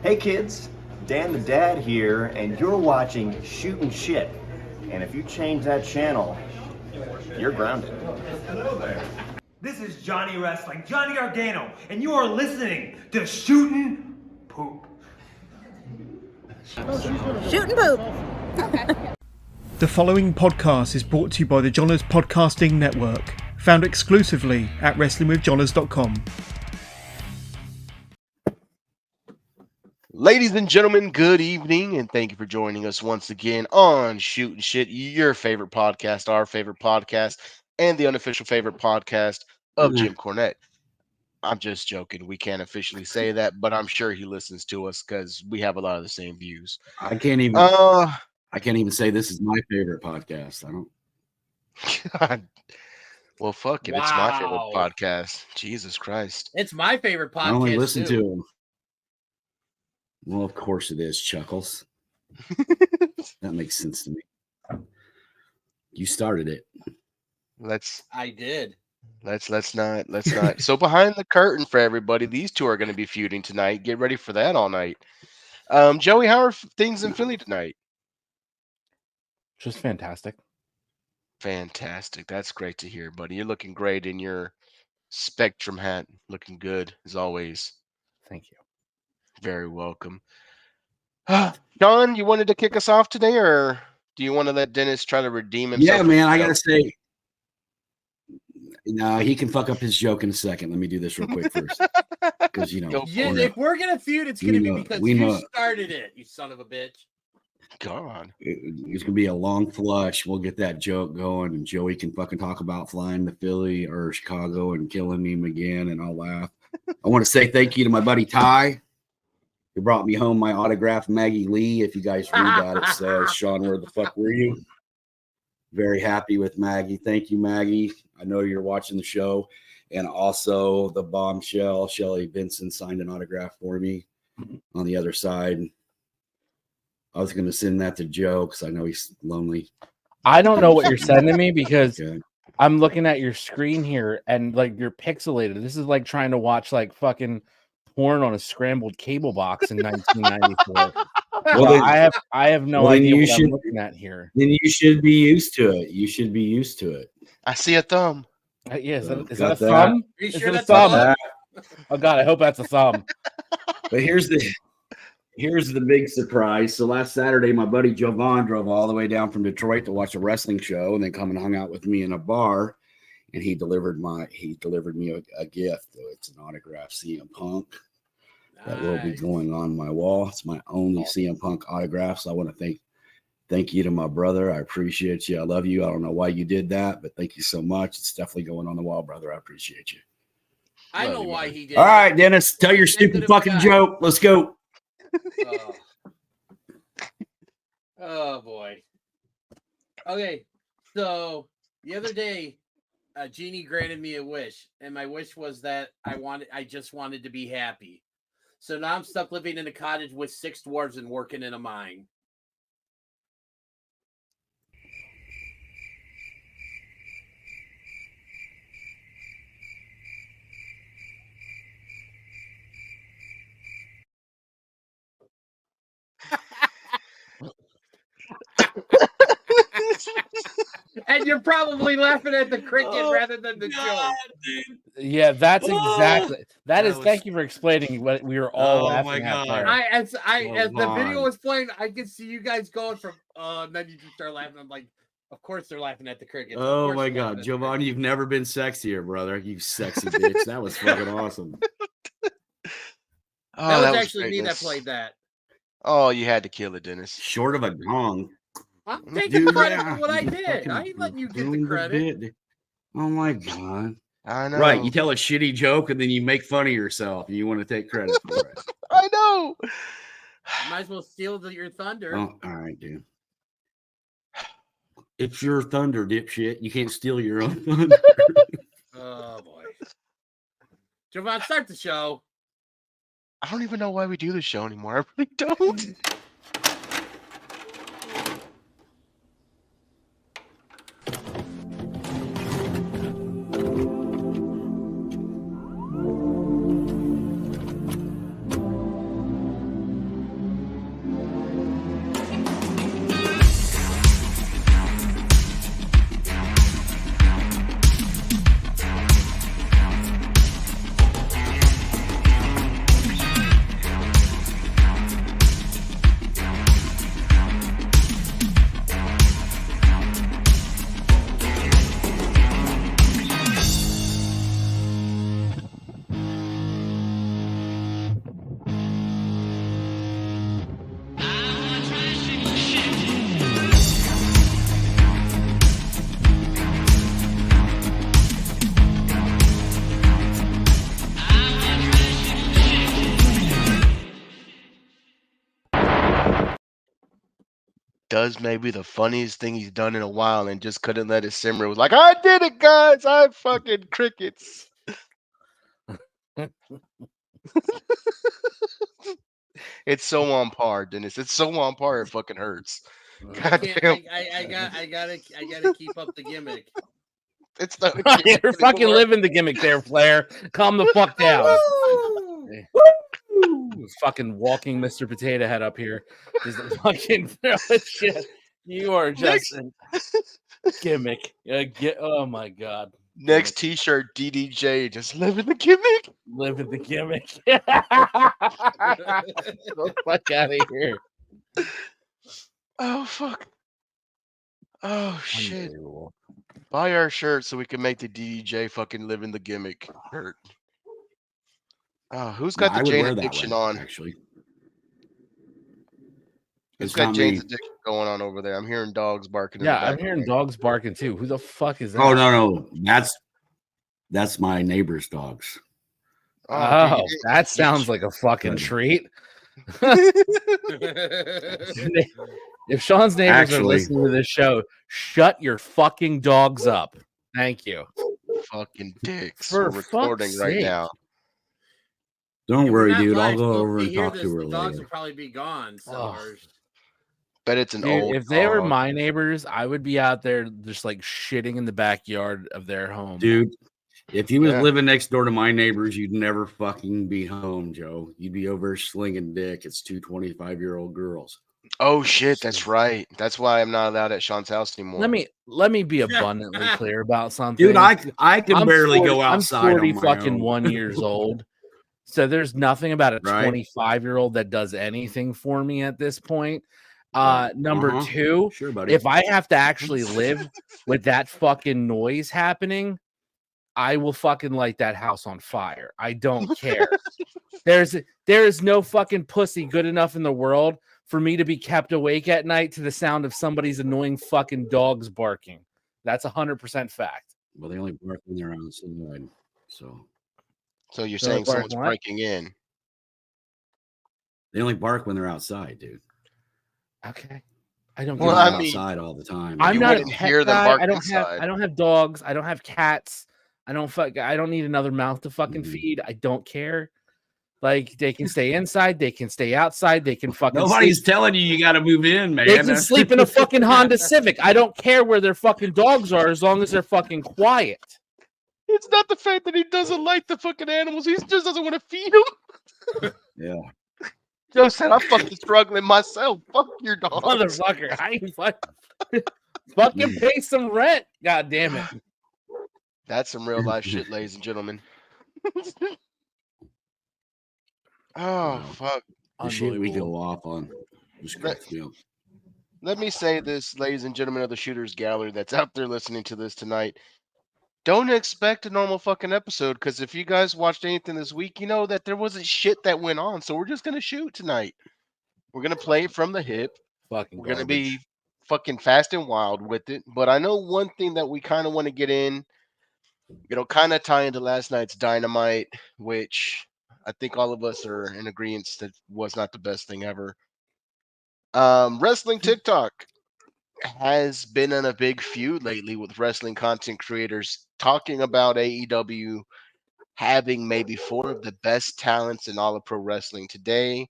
Hey kids, Dan the Dad here, and you're watching Shootin' Shit. And if you change that channel, you're grounded. Hello there. This is Johnny Wrestling, Johnny Gargano, and you are listening to Shootin' Poop. Shootin' Poop. The following podcast is brought to you by the Johners Podcasting Network, found exclusively at wrestlingwithjohners.com. Ladies and gentlemen, good evening, and thank you for joining us once again on Shootin' Shit, your favorite podcast, our favorite podcast, and the unofficial favorite podcast of Jim Cornette. I'm just joking. We can't officially say that, but I'm sure he listens to us because we have a lot of the same views. I can't even say this is my favorite podcast. I don't. God. Well, fuck it. It's my favorite podcast. Jesus Christ. It's my favorite podcast. I only listen to them. Well, of course it is, Chuckles. That makes sense to me. You started it. I did. Let's not. So behind the curtain for everybody, these two are going to be feuding tonight. Get ready for that all night. Joey, how are things in Philly tonight? Just fantastic. Fantastic. That's great to hear, buddy. You're looking great in your Spectrum hat. Looking good as always. Thank you. Very welcome. John, you wanted to kick us off today, or do you want to let Dennis try to redeem himself? Yeah, man, I got to say, no, he can fuck up his joke in a second. Let me do this real quick first. Because, if we're going to feud, it's going to be because you started it, you son of a bitch. God. It's going to be a long flush. We'll get that joke going, and Joey can fucking talk about flying to Philly or Chicago and killing him again, and I'll laugh. I want to say thank you to my buddy Ty, who brought me home my autographed Maggie Lee. If you guys read that, it says, Sean, where the fuck were you? Very happy with Maggie. Thank you, Maggie. I know you're watching the show. And also the bombshell, Shelly Benson signed an autograph for me on the other side. I was going to send that to Joe because I know he's lonely. I don't know what you're sending me because I'm looking at your screen here and like you're pixelated. This is like trying to watch like fucking porn on a scrambled cable box in 1994. Well, then, I have no idea what I'm looking at here. Then you should be used to it. You should be used to it. I see a thumb. Is that a thumb? Are you sure that's a thumb? Oh God, I hope that's a thumb. But here's the big surprise. So last Saturday, my buddy Jovan drove all the way down from Detroit to watch a wrestling show, and then come and hung out with me in a bar. And he delivered me a gift. It's an autographed CM Punk that will be going on my wall. It's my only CM Punk autograph. So I want to thank you to my brother. I appreciate you. I love you. I don't know why you did that, but thank you so much. It's definitely going on the wall, brother. I appreciate you. I know why he did. All right, Dennis, tell your stupid fucking joke. Let's go. Oh boy. Okay, so the other day, Jeannie granted me a wish, and my wish was that I just wanted to be happy. So now I'm stuck living in a cottage with 6 dwarves and working in a mine. And you're probably laughing at the cricket rather than the joke. Dude. Yeah, that's exactly. Thank you for explaining what we were all laughing at there. As the video was playing, I could see you guys going from, and then you just start laughing. I'm like, of course they're laughing at the cricket. Oh my God, Giovanni, you've never been sexier, brother. You sexy bitch. That was fucking awesome. That was actually me that played that. Oh, you had to kill it, Dennis. Short of a gong. I'm taking credit for what I did. I ain't letting you get the credit. Oh my God. I know. Right. You tell a shitty joke and then you make fun of yourself and you want to take credit for it. I know. Might as well steal your thunder. Oh, all right, dude. It's your thunder, dipshit. You can't steal your own thunder. Oh boy. Jovan, start the show. I don't even know why we do this show anymore. I really don't. does maybe the funniest thing he's done in a while and just couldn't let it simmer. It was like, I did it, guys. I fucking crickets. It's so on par, Dennis. It's so on par. It fucking hurts. I can't. Goddamn. I gotta keep up the gimmick. It's not. You're fucking living the gimmick there, Flair. Calm the fuck down. Fucking walking Mr. Potato Head up here. Just fucking shit. You are just a gimmick. Oh my god. Next T-shirt, DDJ, just living the gimmick. Living the gimmick. Get the fuck out of here. Oh fuck. Oh shit. Buy our shirt so we can make the DDJ fucking living the gimmick shirt. Oh, who's got the Jane addiction on? Actually, Who's got Jane's addiction going on over there? I'm hearing dogs barking. Yeah, I'm hearing dogs barking too. Who the fuck is that? Oh no, that's my neighbor's dogs. Oh, that sounds like a fucking treat. If Sean's neighbors are listening to this show, shut your fucking dogs up. Thank you. Fucking dicks. For We're recording fuck's right sake. now. Don't worry, dude. I'll live, go so over if and they hear talk this, to her the dogs later. will probably be gone. So Bet it's an Dude, old if they were dog. my neighbors, I would be out there just like shitting in the backyard of their home. Dude, if you was living next door to my neighbors, you'd never fucking be home, Joe. You'd be over slinging dick. It's two 25-year-old girls. Oh shit, that's right. That's why I'm not allowed at Sean's house anymore. Let me be abundantly clear about something. Dude, I can barely go outside. I'm 40 on my fucking own. 1 years old. So there's nothing about a Right. 25-year-old that does anything for me at this point. Number two, Sure, buddy. if I have to actually live with that fucking noise happening, I will fucking light that house on fire. I don't care. There is no fucking pussy good enough in the world for me to be kept awake at night to the sound of somebody's annoying fucking dogs barking. That's 100% fact. Well, they only bark when they're outside. So you're saying someone's breaking in? They only bark when they're outside, dude. Okay. I don't. Well, I mean, outside all the time. I'm not a pet hear them guy. bark I don't inside. have dogs. I don't have cats. I don't need another mouth to fucking feed. I don't care. Like, they can stay inside, they can stay outside, they can fucking Nobody's telling you got to move in, man. They can sleep in a fucking Honda Civic. I don't care where their fucking dogs are as long as they're fucking quiet. It's not the fact that he doesn't like the fucking animals. He just doesn't want to feed them. Yeah. Joe said, I'm fucking struggling myself. Fuck your dog. Motherfucker. I ain't fucking pay some rent. God damn it. That's some real life shit, ladies and gentlemen. Oh, fuck. The shit we go off on. Let me say this, ladies and gentlemen of the Shooters Gallery that's out there listening to this tonight. Don't expect a normal fucking episode, because if you guys watched anything this week, you know that there wasn't shit that went on. So we're just going to shoot tonight. We're going to play it from the hip. We're going to be fucking fast and wild with it. But I know one thing that we kind of want to get in, kind of tie into last night's Dynamite, which I think all of us are in agreement that was not the best thing ever. Wrestling TikTok has been in a big feud lately with wrestling content creators talking about AEW having maybe 4 of the best talents in all of pro wrestling today,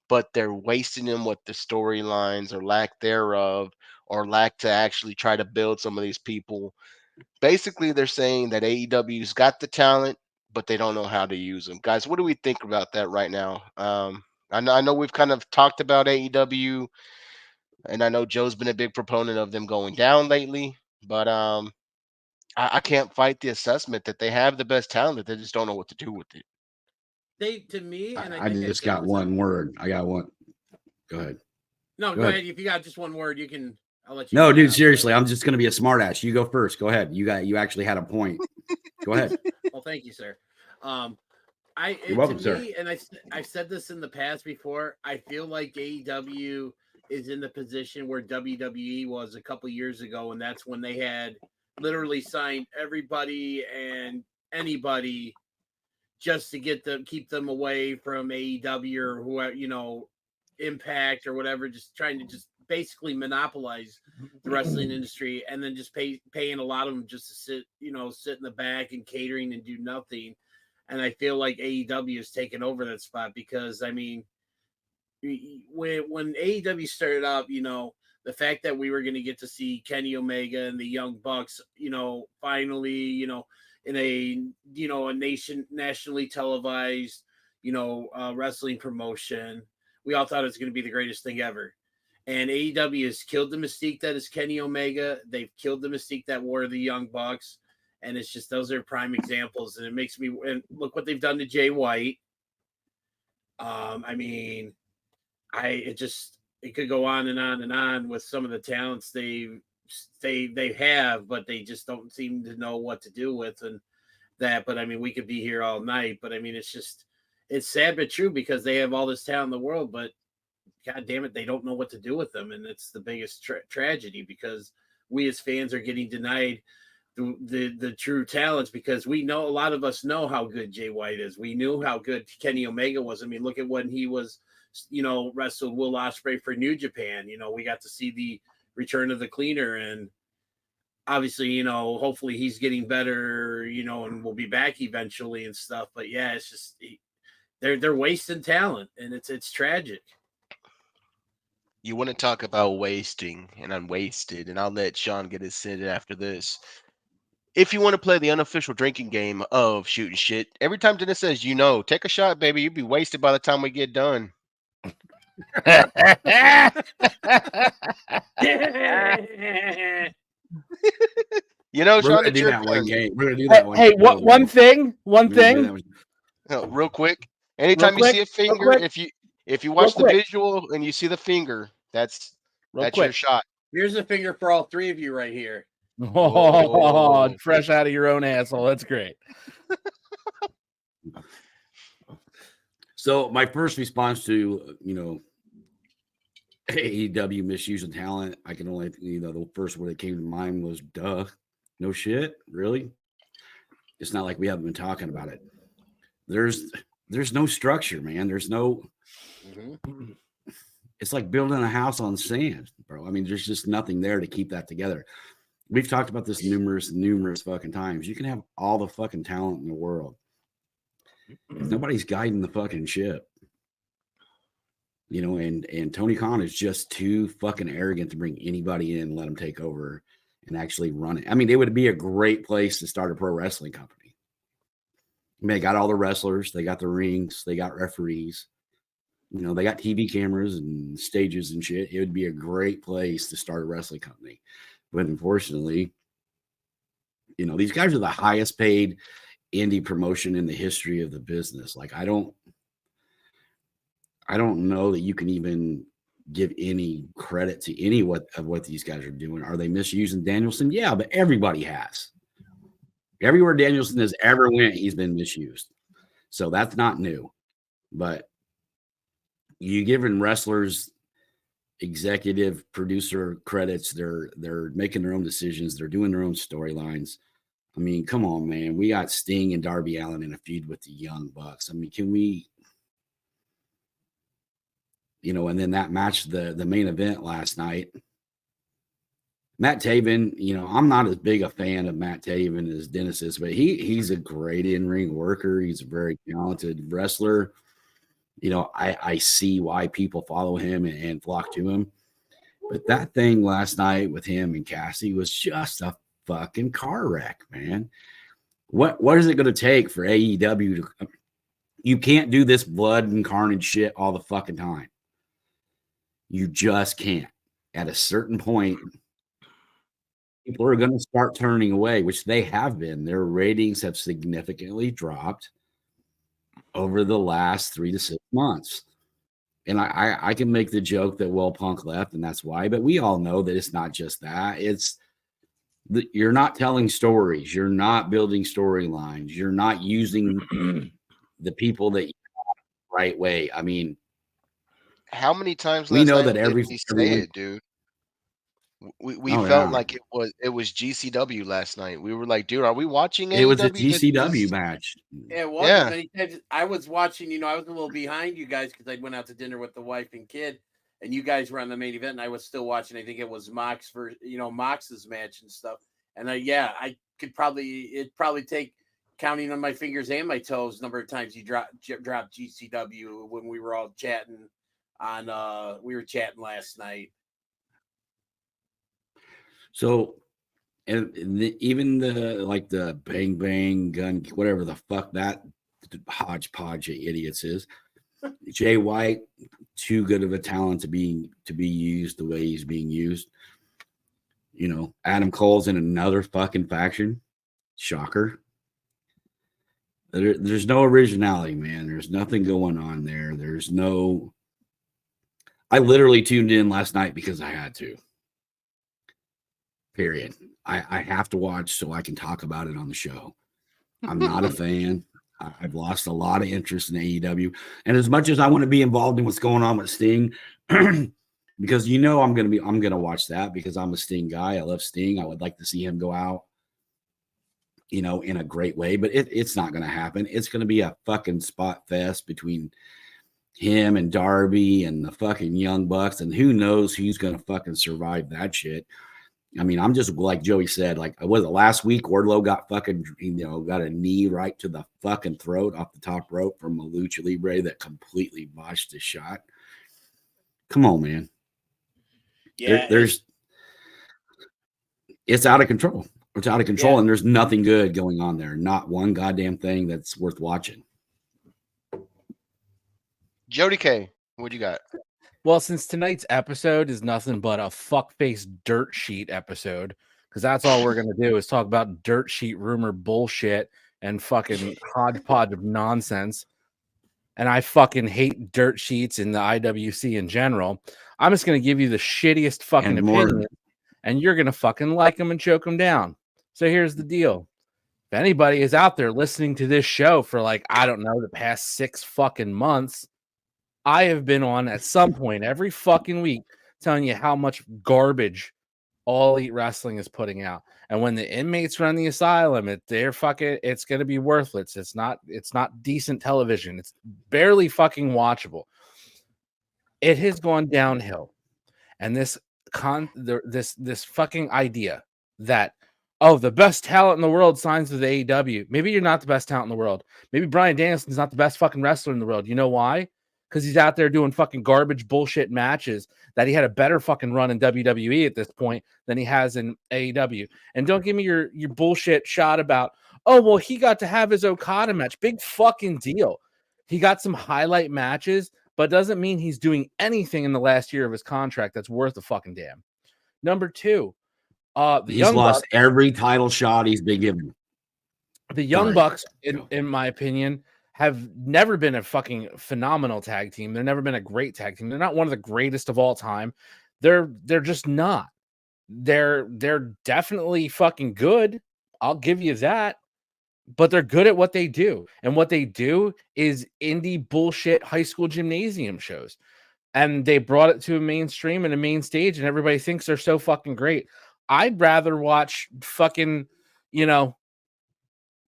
but they're wasting them with the storylines or lack thereof, or lack to actually try to build some of these people. Basically, they're saying that AEW's got the talent, but they don't know how to use them. Guys, what do we think about that right now? I know we've kind of talked about AEW, and I know Joe's been a big proponent of them going down lately, but I can't fight the assessment that they have the best talent, they just don't know what to do with it. To me, and I just got one word. I got one. Go ahead. No, go ahead. If you got just one word, you can. I'll let you. No, dude, seriously, I'm just gonna be a smartass. You go first. Go ahead. You actually had a point. Go ahead. Well, thank you, sir. You're welcome, sir. And I've said this in the past before. I feel like AEW is in the position where WWE was a couple years ago, and that's when they had literally signed everybody and anybody just to keep them away from AEW or whoever, Impact or whatever, just trying to just basically monopolize the wrestling industry, and then just paying a lot of them just to sit in the back and catering and do nothing. And I feel like AEW has taken over that spot because, I mean, when AEW started out, the fact that we were going to get to see Kenny Omega and the Young Bucks, finally, in a nationally televised, wrestling promotion, we all thought it was going to be the greatest thing ever. And AEW has killed the mystique that is Kenny Omega. They've killed the mystique that were the Young Bucks. And it's just, those are prime examples. And it makes me, and look what they've done to Jay White. I mean, it could go on and on and on with some of the talents they have, but they just don't seem to know what to do with and that. But I mean, we could be here all night, but I mean, it's sad but true because they have all this talent in the world, but God damn it, they don't know what to do with them. And it's the biggest tragedy because we as fans are getting denied the true talents because we know, a lot of us know how good Jay White is. We knew how good Kenny Omega was. I mean, look at when he was, wrestled Will Ospreay for New Japan. We got to see the return of the cleaner, and obviously, hopefully he's getting better, and will be back eventually and stuff. But yeah, it's just they're wasting talent, and it's tragic. You want to talk about wasting, and I'm wasted, and I'll let Sean get his sit after this. If you want to play the unofficial drinking game of shooting shit, every time Dennis says, take a shot, baby, you'll be wasted by the time we get done. We're Sean, gonna do that one game. We're gonna do that one. Hey, one thing. No, real quick. Anytime you see a finger, if you watch the visual and you see the finger, that's your shot. Here's a finger for all three of you right here. Oh, fresh out of your own asshole. That's great. So my first response to, AEW misusing talent, I can only, the first word that came to mind was, duh, no shit, really? It's not like we haven't been talking about it. There's no structure, man. There's no, it's like building a house on sand, bro. I mean, there's just nothing there to keep that together. We've talked about this numerous fucking times. You can have all the fucking talent in the world. Nobody's guiding the fucking ship. And Tony Khan is just too fucking arrogant to bring anybody in and let him take over and actually run it. I mean, it would be a great place to start a pro wrestling company. I mean, they got all the wrestlers, they got the rings, they got referees, they got TV cameras and stages and shit. It would be a great place to start a wrestling company. But unfortunately, these guys are the highest paid indie promotion in the history of the business. Like, I don't know that you can even give any credit to any of what these guys are doing. Are they misusing Danielson? Yeah, but everybody has. Everywhere Danielson has ever went, he's been misused. So that's not new. But you giving wrestlers executive producer credits, they're making their own decisions, they're doing their own storylines. I mean, come on, man. We got Sting and Darby Allin in a feud with the Young Bucks. I mean, can we, and then that match, the main event last night, Matt Taven, I'm not as big a fan of Matt Taven as Dennis is, but he's a great in-ring worker. He's a very talented wrestler. I see why people follow him and flock to him. But that thing last night with him and Cassie was just a fucking car wreck, man. What is it going to take for AEW to? You can't do this blood and carnage shit all the fucking time. You just can't. At a certain point, people are going to start turning away, which they have been. Their ratings have significantly dropped over the last 3 to 6 months. And I can make the joke that, well, Punk left and that's why, but we all know that it's not just that. You're not telling stories. You're not building storylines. You're not using the people that you want the right way. I mean, how many times we know that every say it, dude? We felt like it was GCW last night. We were like, dude, are we watching AEW? It was a GCW match. It was. Yeah. Many times I was watching, I was a little behind you guys because I went out to dinner with the wife and kid. and you guys were on the main event, and I was still watching. I think it was Mox's match and stuff. And I could it'd probably take, counting on my fingers and my toes, number of times you dropped GCW when we were all chatting we were chatting last night. So, even the bang bang gun, whatever the fuck that hodgepodge of idiots is, Jay White, too good of a talent to be used the way he's being used. Adam Cole's in another fucking faction. Shocker. There's no originality, man. There's nothing going on there. I literally tuned in last night because I had to. Period. I have to watch so I can talk about it on the show. I'm not a fan. I've lost a lot of interest in AEW. And as much as I want to be involved in what's going on with Sting, because I'm gonna watch that because I'm a Sting guy. I love Sting. I would like to see him go out, in a great way, but it's not gonna happen. It's gonna be a fucking spot fest between him and Darby and the fucking Young Bucks, and who knows who's gonna fucking survive that shit. I mean, I'm just like Joey said, was it last week? Wardlow got fucking, got a knee right to the fucking throat off the top rope from a Lucha Libre that completely botched the shot. Come on, man. Yeah, it's out of control. It's out of control, Yeah. and there's nothing good going on there. Not one goddamn thing that's worth watching. Jody K, what you got? Well, since tonight's episode is nothing but a fuckface dirt sheet episode, because that's all we're gonna do is talk about dirt sheet rumor bullshit and fucking hodgepodge of nonsense. And I fucking hate dirt sheets in the IWC in general. I'm just gonna give you the shittiest fucking And more. opinion, and you're gonna fucking like them and choke them down. So here's the deal. If anybody is out there listening to this show for I don't know, the past 6 fucking months, I have been on at some point every fucking week telling you how much garbage All Elite Wrestling is putting out. And when the inmates run the asylum, it's going to be worthless. It's not decent television. It's barely fucking watchable. It has gone downhill. And this fucking idea that, the best talent in the world signs with AEW. Maybe you're not the best talent in the world. Maybe Bryan Danielson's not the best fucking wrestler in the world. You know why? Because he's out there doing fucking garbage bullshit matches that he had a better fucking run in WWE at this point than he has in AEW. And don't give me your bullshit shot about, he got to have his Okada match. Big fucking deal. He got some highlight matches, but doesn't mean he's doing anything in the last year of his contract that's worth a fucking damn. Number 2, he's lost every title shot he's been given. The Young Bucks, in my opinion, have never been a fucking phenomenal tag team. They've never been a great tag team. They're not one of the greatest of all time. They're just not. They're definitely fucking good. I'll give you that. But they're good at what they do. And what they do is indie bullshit high school gymnasium shows. And they brought it to a mainstream and a main stage, and everybody thinks they're so fucking great. I'd rather watch fucking,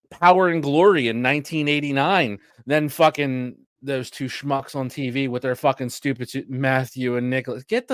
Power and Glory in 1989 than fucking those two schmucks on TV with their fucking stupid Matthew and Nicholas. Get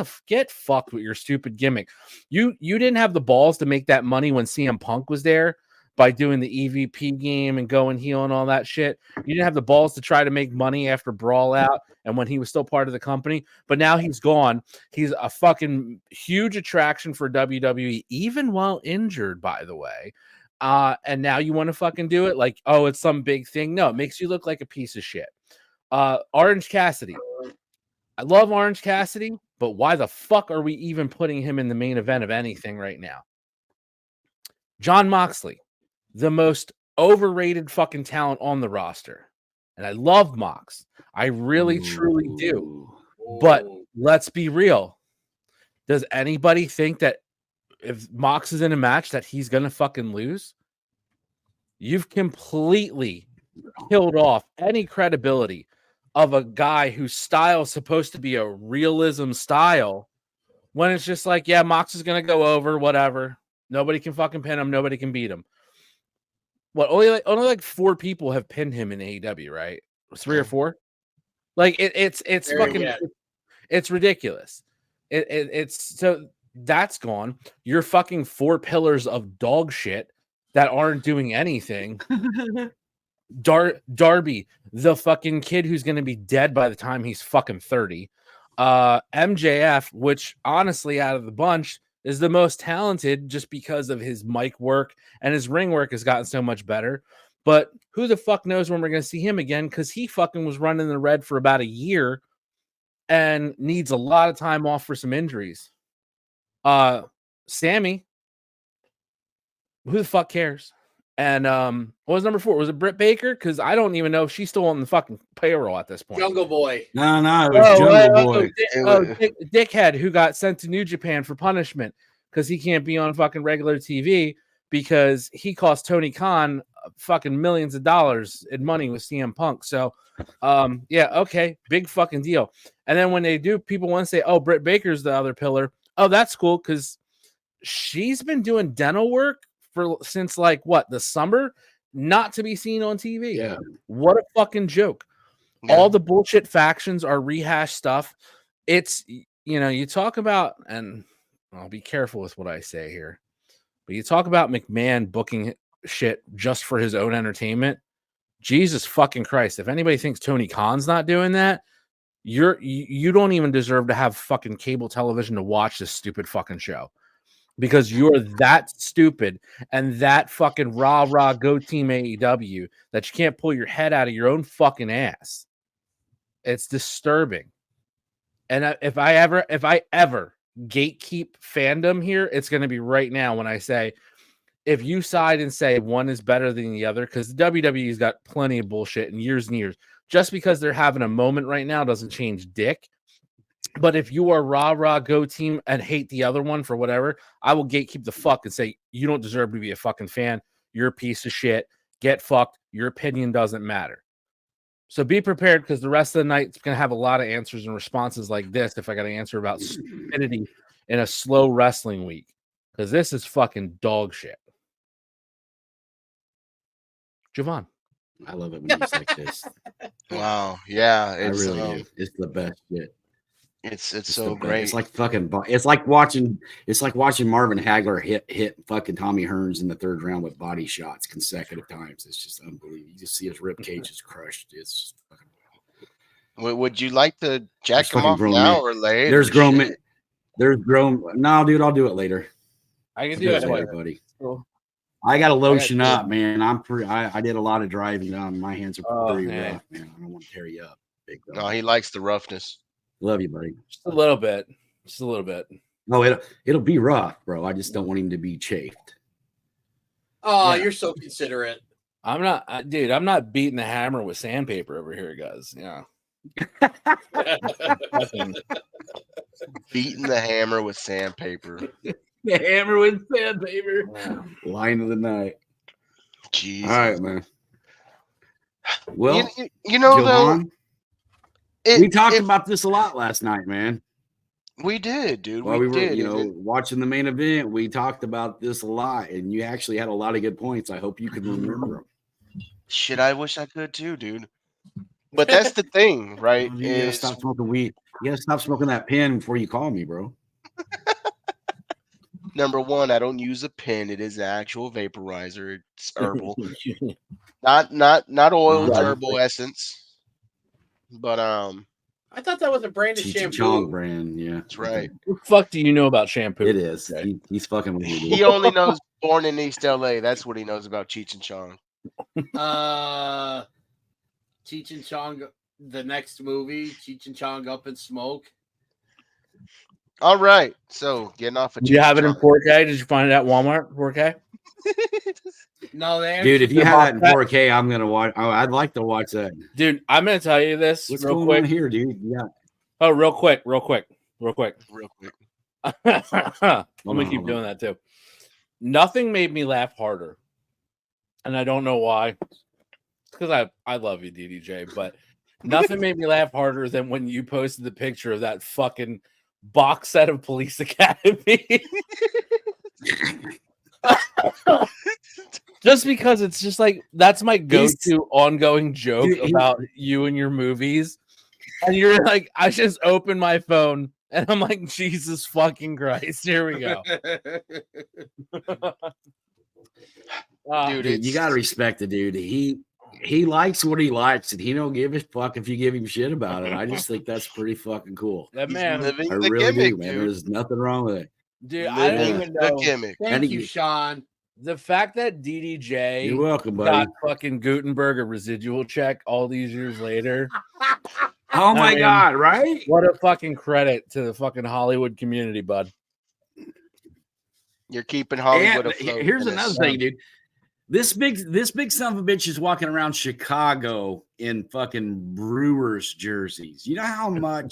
fucked with your stupid gimmick. You didn't have the balls to make that money when CM Punk was there by doing the EVP game and going heel and all that shit. You didn't have the balls to try to make money after Brawl Out and when he was still part of the company. But now he's gone. He's a fucking huge attraction for WWE, even while injured, by the way. And now you want to fucking do it it's some big thing. No, it makes you look like a piece of shit. Orange Cassidy. I love Orange Cassidy, but why the fuck are we even putting him in the main event of anything right now? Jon Moxley, the most overrated fucking talent on the roster. And I love Mox. I really, truly do. But let's be real. Does anybody think that if Mox is in a match that he's going to fucking lose? You've completely killed off any credibility of a guy whose style is supposed to be a realism style when it's just Mox is going to go over, whatever. Nobody can fucking pin him. Nobody can beat him. Only 4 people have pinned him in AEW, right? 3 or 4? It's fucking... It's ridiculous. It's so that's gone. You're fucking 4 pillars of dog shit that aren't doing anything. Darby, the fucking kid who's going to be dead by the time he's fucking 30. MJF, which honestly out of the bunch is the most talented just because of his mic work and his ring work has gotten so much better. But who the fuck knows when we're going to see him again, because he fucking was running the red for about a year and needs a lot of time off for some injuries. Sammy, who the fuck cares? And what was number 4? Was it Britt Baker? Because I don't even know if she's still on the fucking payroll at this point. Jungle Boy. No, it was Jungle Boy. Dickhead who got sent to New Japan for punishment because he can't be on fucking regular TV because he cost Tony Khan fucking millions of dollars in money with CM Punk. So, yeah, okay, big fucking deal. And then when they do, people want to say, "Oh, Britt Baker's the other pillar." Oh, that's cool because she's been doing dental work since like what, the summer, not to be seen on TV. Yeah. What a fucking joke. Yeah. All the bullshit factions are rehashed stuff. It's, you know, you talk about, and I'll be careful with what I say here, but you talk about McMahon booking shit just for his own entertainment. Jesus fucking Christ. If anybody thinks Tony Khan's not doing that, you don't even deserve to have fucking cable television to watch this stupid fucking show. Because you're that stupid and that fucking rah go team AEW that you can't pull your head out of your own fucking ass. It's disturbing. And if I ever gatekeep fandom here, it's going to be right now when I say, if you side and say one is better than the other, because the WWE's got plenty of bullshit and years, just because they're having a moment right now doesn't change dick. But if you are rah go team and hate the other one for whatever, I will gatekeep the fuck and say, you don't deserve to be a fucking fan. You're a piece of shit. Get fucked. Your opinion doesn't matter. So be prepared, because the rest of the night is going to have a lot of answers and responses like this if I got to answer about stupidity in a slow wrestling week, because this is fucking dog shit. Javon. I love it when it's like this. Wow. Yeah. I really do. It's the best shit. It's so great. It's like fucking. It's like watching Marvin Hagler hit fucking Tommy Hearns in the 3rd round with body shots consecutive times. It's just unbelievable. You just see his rib cage is crushed. It's just fucking. Would you like to jack him off now or later? There's grown men. There's grown. No, dude, I'll do it later. I can do it later, buddy. I got to lotion up, man. I did a lot of driving. My hands are pretty rough, man. I don't want to tear you up. Big dog. No, he likes the roughness. Love you, buddy. Just a little bit. No, it'll be rough, bro. I just don't want him to be chafed. Oh, yeah. You're so considerate. I'm not, dude. I'm not beating the hammer with sandpaper over here, guys. Yeah. Beating the hammer with sandpaper. The hammer with sandpaper. Line of the night. Jesus. All right, man. Well, you know, Johan, we talked about this a lot last night, man. We did, dude. While we were, watching the main event, we talked about this a lot, and you actually had a lot of good points. I hope you can remember them. Shit, I wish I could too, dude. But that's the thing, right? You gotta stop smoking weed. You gotta stop smoking that pen before you call me, bro. Number one, I don't use a pen. It is an actual vaporizer. It's herbal, not oil, herbal essence. But I thought that was a brand of shampoo. Chong brand, yeah. That's right. What the fuck do you know about shampoo? It is. He's fucking with you. He only knows Born in East LA. That's what he knows about Cheech and Chong. Cheech and Chong, the next movie, Cheech and Chong Up in Smoke. All right. So getting off of Did you have it in 4K? Did you find it at Walmart 4K? No, dude, if you have that in 4K, I'm gonna watch. I'd like to watch that. Dude, I'm gonna tell you this. What's real going quick on here, dude? Yeah. Oh, real quick. I'm gonna keep doing that too. Nothing made me laugh harder, and I don't know why. It's because I love you, DDJ, but nothing made me laugh harder than when you posted the picture of that fucking box set of Police Academy. Just because it's just like, that's my go-to ongoing joke about you and your movies. And you're like, I just opened my phone and I'm like, Jesus fucking Christ, here we go. Dude, you gotta respect the dude. He likes what he likes, and he don't give a fuck if you give him shit about it. I just think that's pretty fucking cool. That He's man, living I the really gimmick, do, man. dude. There's nothing wrong with it. dude, I don't Living even the know. gimmick. Thank you, Sean. The fact that DDJ You're welcome, buddy. got fucking Gutenberg a residual check all these years later. Oh my mean, god, right? What a fucking credit to the fucking Hollywood community, bud. You're keeping Hollywood And afloat. here's and another it's- thing, dude. This big son of a bitch is walking around Chicago in fucking Brewers jerseys. You know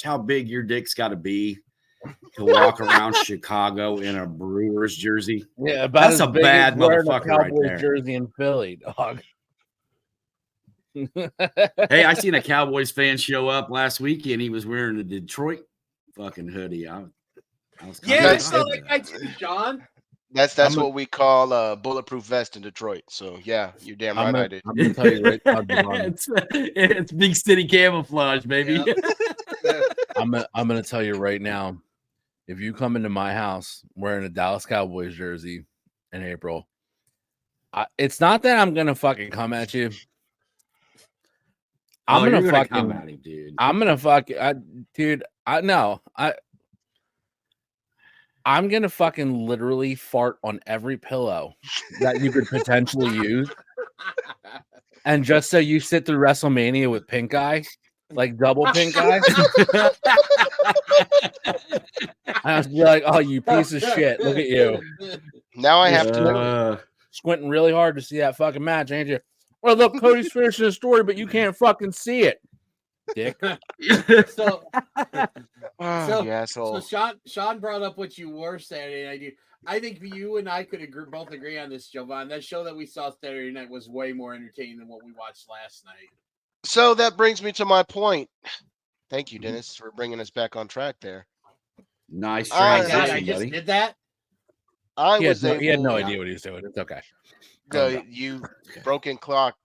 how big your dick's got to be to walk around Chicago in a Brewers jersey? Yeah, about That's as a big bad as wearing a motherfucker right Cowboys there. jersey in Philly, dog. Hey, I seen a Cowboys fan show up last weekend. He was wearing a Detroit fucking hoodie. I was kinda Yeah, I That's saw excited that by guy too, Sean. That's what we call a bulletproof vest in Detroit. So yeah, you're damn right I did. I'm gonna tell you right now, Devon, it's big city camouflage, baby. I'm gonna tell you right now. If you come into my house wearing a Dallas Cowboys jersey in April, it's not that I'm gonna fucking come at you. I'm you're gonna come fucking, at him, dude. I'm gonna fucking, dude. I'm gonna fucking literally fart on every pillow that you could potentially use. And just so you sit through WrestleMania with pink eye, like double pink eye, I was be like, "Oh, you piece of shit! Look at you, Now I have to know. squinting really hard to see that fucking match, ain't you?" Well, look, Cody's finishing the story, but you can't fucking see it, dick. So, Oh, you asshole. so Sean brought up what you wore Saturday night. Dude. I think you and I could both agree on this, Jovan. That show that we saw Saturday night was way more entertaining than what we watched last night. So that brings me to my point. Thank you, Dennis, for bringing us back on track there. Nice Oh my God, transition, I just buddy. did that. He had no idea what he was doing. It's okay. You broken clock,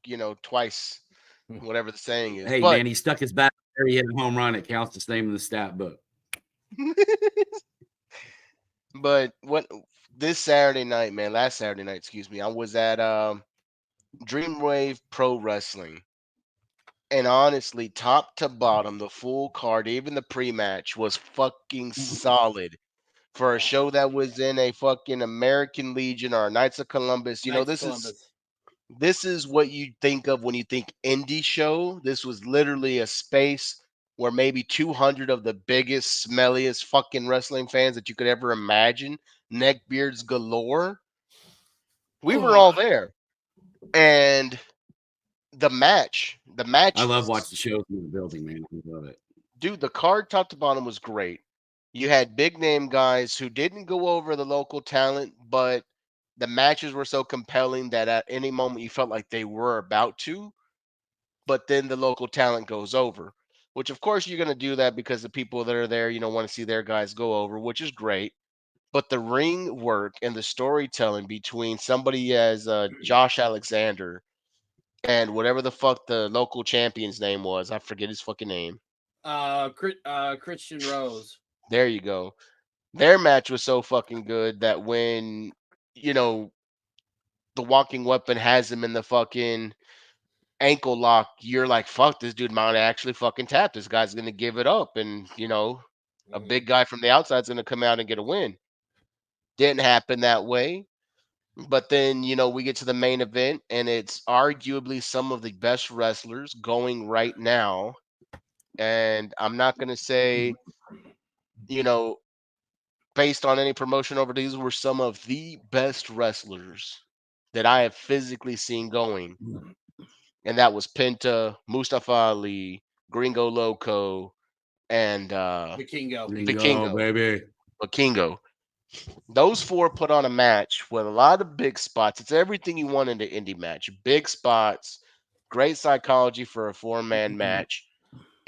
twice, whatever the saying is. Hey, but, man, he stuck his bat there. He hit a home run. It counts the same in the stat book. But last Saturday night, excuse me, I was at Dreamwave Pro Wrestling. And honestly, top to bottom, the full card, even the pre-match was fucking solid for a show that was in a fucking American Legion or Knights of Columbus. This is what you think of when you think indie show. This was literally a space where maybe 200 of the biggest, smelliest fucking wrestling fans that you could ever imagine, neckbeards galore. We were all there. And the match. I love watching shows in the building, man. I love it. Dude, the card top to bottom was great. You had big name guys who didn't go over the local talent, but the matches were so compelling that at any moment you felt like they were about to, but then the local talent goes over, which of course you're going to do that because the people that are there, want to see their guys go over, which is great. But the ring work and the storytelling between somebody as Josh Alexander and whatever the fuck the local champion's name was, I forget his fucking name. Christian Rose. There you go. Their match was so fucking good that when, the walking weapon has him in the fucking ankle lock, you're like, fuck, this dude might actually fucking tap. This guy's going to give it up. And, a big guy from the outside is going to come out and get a win. Didn't happen that way. But then, we get to the main event, and it's arguably some of the best wrestlers going right now. And I'm not going to say, based on any promotion over these were some of the best wrestlers that I have physically seen going. And that was Penta, Mustafa Ali, Gringo Loco, and Vikingo, baby. Vikingo. Those four put on a match with a lot of big spots. It's everything you want in an indie match. Big spots, great psychology for a four-man match.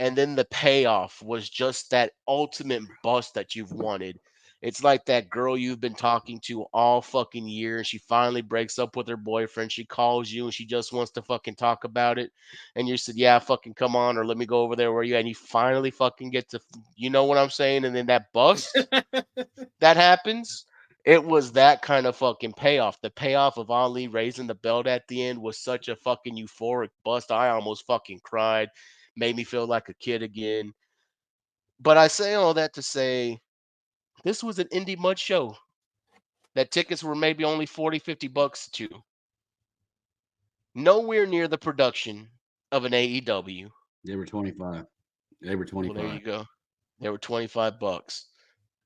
And then the payoff was just that ultimate bust that you've wanted. It's like that girl you've been talking to all fucking year, and she finally breaks up with her boyfriend. She calls you and she just wants to fucking talk about it. And you said, yeah, fucking come on, or let me go over there where you at. And you finally fucking get to, you know what I'm saying? And then that bust that happens. It was that kind of fucking payoff. The payoff of Ali raising the belt at the end was such a fucking euphoric bust. I almost fucking cried. Made me feel like a kid again. But I say all that to say this was an indie mud show that tickets were maybe only 40, $50 to. Nowhere near the production of an AEW. They were 25. They were Well, there 25. you go. They were $25.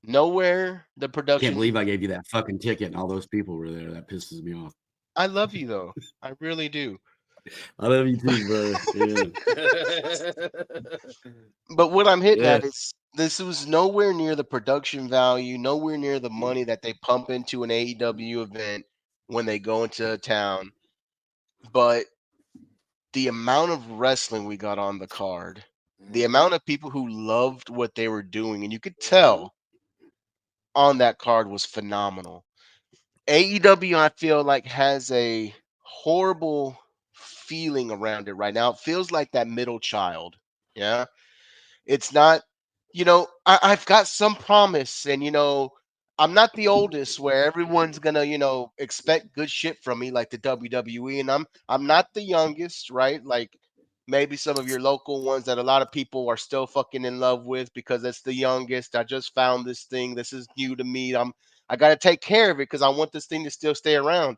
Nowhere the production. Can't believe I gave you that fucking ticket and all those people were there. That pisses me off. I love you though. I really do. I love you too, brother. Yeah. But what I'm hitting at is this was nowhere near the production value, nowhere near the money that they pump into an AEW event when they go into a town. But the amount of wrestling we got on the card, the amount of people who loved what they were doing, and you could tell on that card was phenomenal. AEW, I feel like, has a horrible feeling around it right now. It feels like that middle child. Yeah. It's not, I've got some promise, and I'm not the oldest where everyone's gonna, expect good shit from me like the WWE, and I'm not the youngest, right? Like maybe some of your local ones that a lot of people are still fucking in love with because it's the youngest. I just found this thing. This is new to me. I gotta take care of it because I want this thing to still stay around.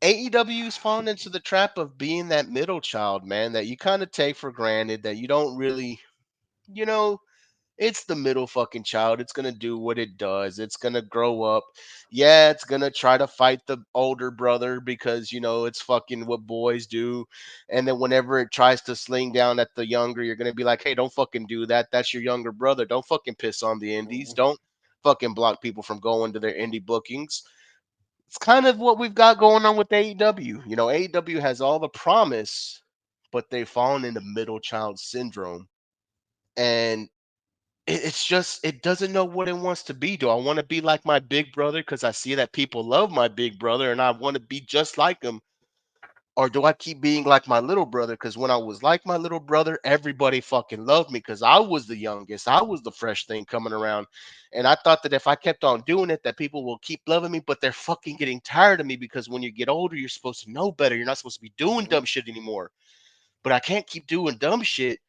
AEW's fallen into the trap of being that middle child, man, that you kind of take for granted, that you don't really, you know, it's the middle fucking child. It's gonna do what it does. It's gonna grow up. Yeah, it's gonna try to fight the older brother because it's fucking what boys do. And then whenever it tries to sling down at the younger, you're gonna be like, hey, don't fucking do that. That's your younger brother. Don't fucking piss on the indies. Don't fucking block people from going to their indie bookings. It's kind of what we've got going on with AEW. AEW has all the promise, but they've fallen into middle child syndrome. And it's just it doesn't know what it wants to be. Do I want to be like my big brother because I see that people love my big brother and I want to be just like him? Or do I keep being like my little brother? Because when I was like my little brother, everybody fucking loved me because I was the youngest. I was the fresh thing coming around. And I thought that if I kept on doing it, that people will keep loving me, but they're fucking getting tired of me because when you get older, you're supposed to know better. You're not supposed to be doing dumb shit anymore. But I can't keep doing dumb shit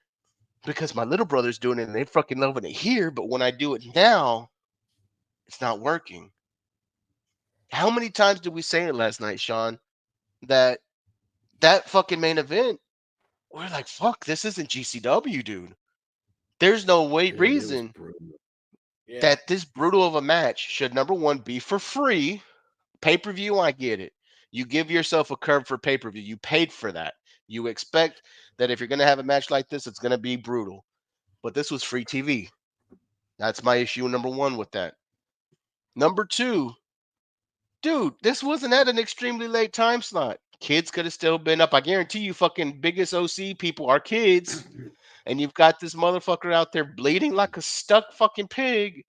because my little brother's doing it and they fucking loving it here. But when I do it now, it's not working. How many times did we say it last night, Sean? That fucking main event, we're like, fuck, this isn't GCW, dude. There's no way Dude, it was reason brutal. that this brutal of a match should number one be for free. Pay-per-view, I get it. You give yourself a curve for pay-per-view. You paid for that. You expect that if you're gonna have a match like this, it's gonna be brutal. But this was free TV. That's my issue number one with that. Number two, dude, this wasn't at an extremely late time slot. Kids could have still been up. I guarantee you, fucking biggest OC people are kids. And you've got this motherfucker out there bleeding like a stuck fucking pig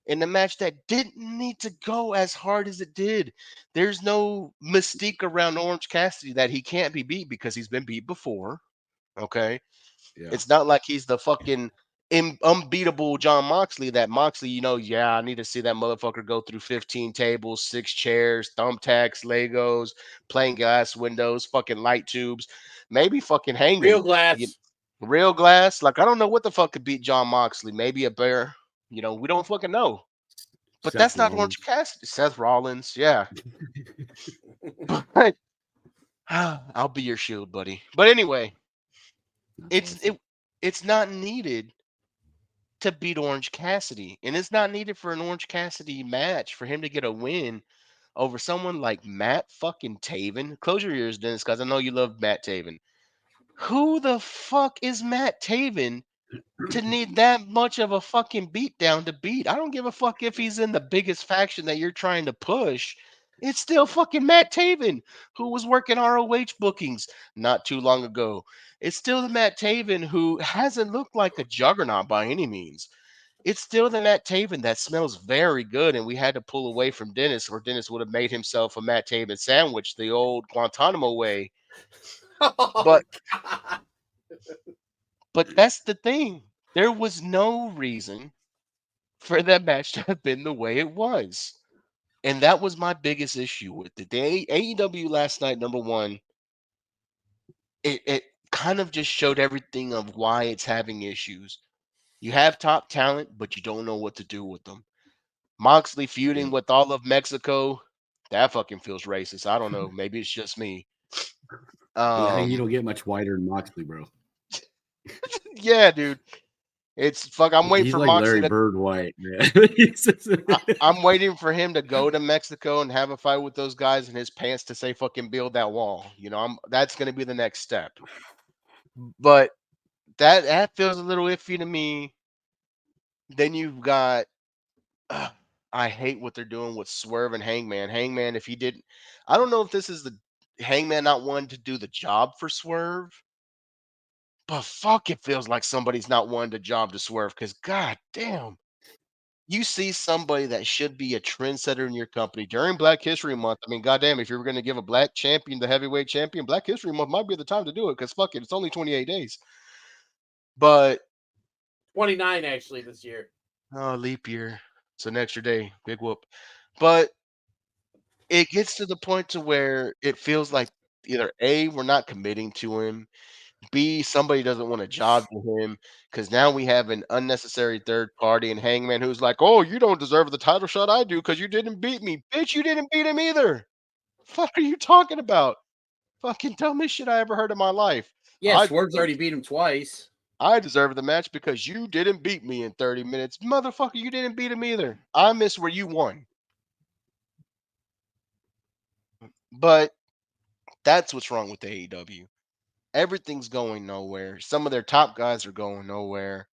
in a match that didn't need to go as hard as it did. There's no mystique around Orange Cassidy that he can't be beat because he's been beat before. Okay. Yeah. It's not like he's the fucking unbeatable John Moxley. That Moxley, yeah, I need to see that motherfucker go through 15 tables, 6 chairs, thumbtacks, Legos, plain glass windows, fucking light tubes, maybe fucking hanging. Real glass. Real glass. Like, I don't know what the fuck could beat John Moxley. Maybe a bear. We don't fucking know. But Seth that's not Rollins. Orange Cassidy. Seth Rollins, yeah. But I'll be your shield, buddy. But anyway, it's not needed to beat Orange Cassidy. And it's not needed for an Orange Cassidy match for him to get a win over someone like Matt fucking Taven. Close your ears, Dennis, because I know you love Matt Taven. Who the fuck is Matt Taven to need that much of a fucking beatdown to beat? I don't give a fuck if he's in the biggest faction that you're trying to push. It's still fucking Matt Taven, who was working ROH bookings not too long ago. It's still the Matt Taven who hasn't looked like a juggernaut by any means. it's still the Matt Taven that smells very good, and we had to pull away from Dennis, or Dennis would have made himself a Matt Taven sandwich the old Guantanamo way. Oh, But God. but that's the thing. There was no reason for that match to have been the way it was. And that was my biggest issue with it. The AEW last night, number one, it kind of just showed everything of why it's having issues. You have top talent, but you don't know what to do with them. Moxley feuding Yeah. with all of Mexico, that fucking feels racist. I don't know. Maybe it's just me. Yeah, you Um, don't get much whiter than Moxley, bro. yeah, dude. It's fuck. I'm waiting He's for like Moxley Larry to. Bird white, man. I'm waiting for him to go to Mexico and have a fight with those guys in his pants to say fucking build that wall. You know, that's gonna be the next step. But that feels a little iffy to me. Then you've got I hate what they're doing with Swerve and Hangman. Hangman, if he didn't, I don't know if this is the Hangman not wanting to do the job for Swerve, but fuck, it feels like somebody's not wanting the job to Swerve because god damn, you see somebody that should be a trendsetter in your company during Black History Month. I mean, goddamn, if you're going to give a black champion the heavyweight champion, Black History Month might be the time to do it because fuck it, it's only 28 days. But 29 actually this year. oh, leap year, it's an extra day, big whoop. But it gets to the point to where it feels like either A, we're not committing to him, B, somebody doesn't want to job to him because now we have an unnecessary third party and Hangman who's like, "Oh, you don't deserve the title shot I do because you didn't beat me, bitch. You didn't beat him either. Fuck are you talking about? Fucking dumbest shit I ever heard in my life. Yeah, I Swerve's already beat him twice. I deserve the match because you didn't beat me in 30 minutes, motherfucker. You didn't beat him either. I miss where you won, but that's what's wrong with the AEW. Everything's going nowhere. Some of their top guys are going nowhere.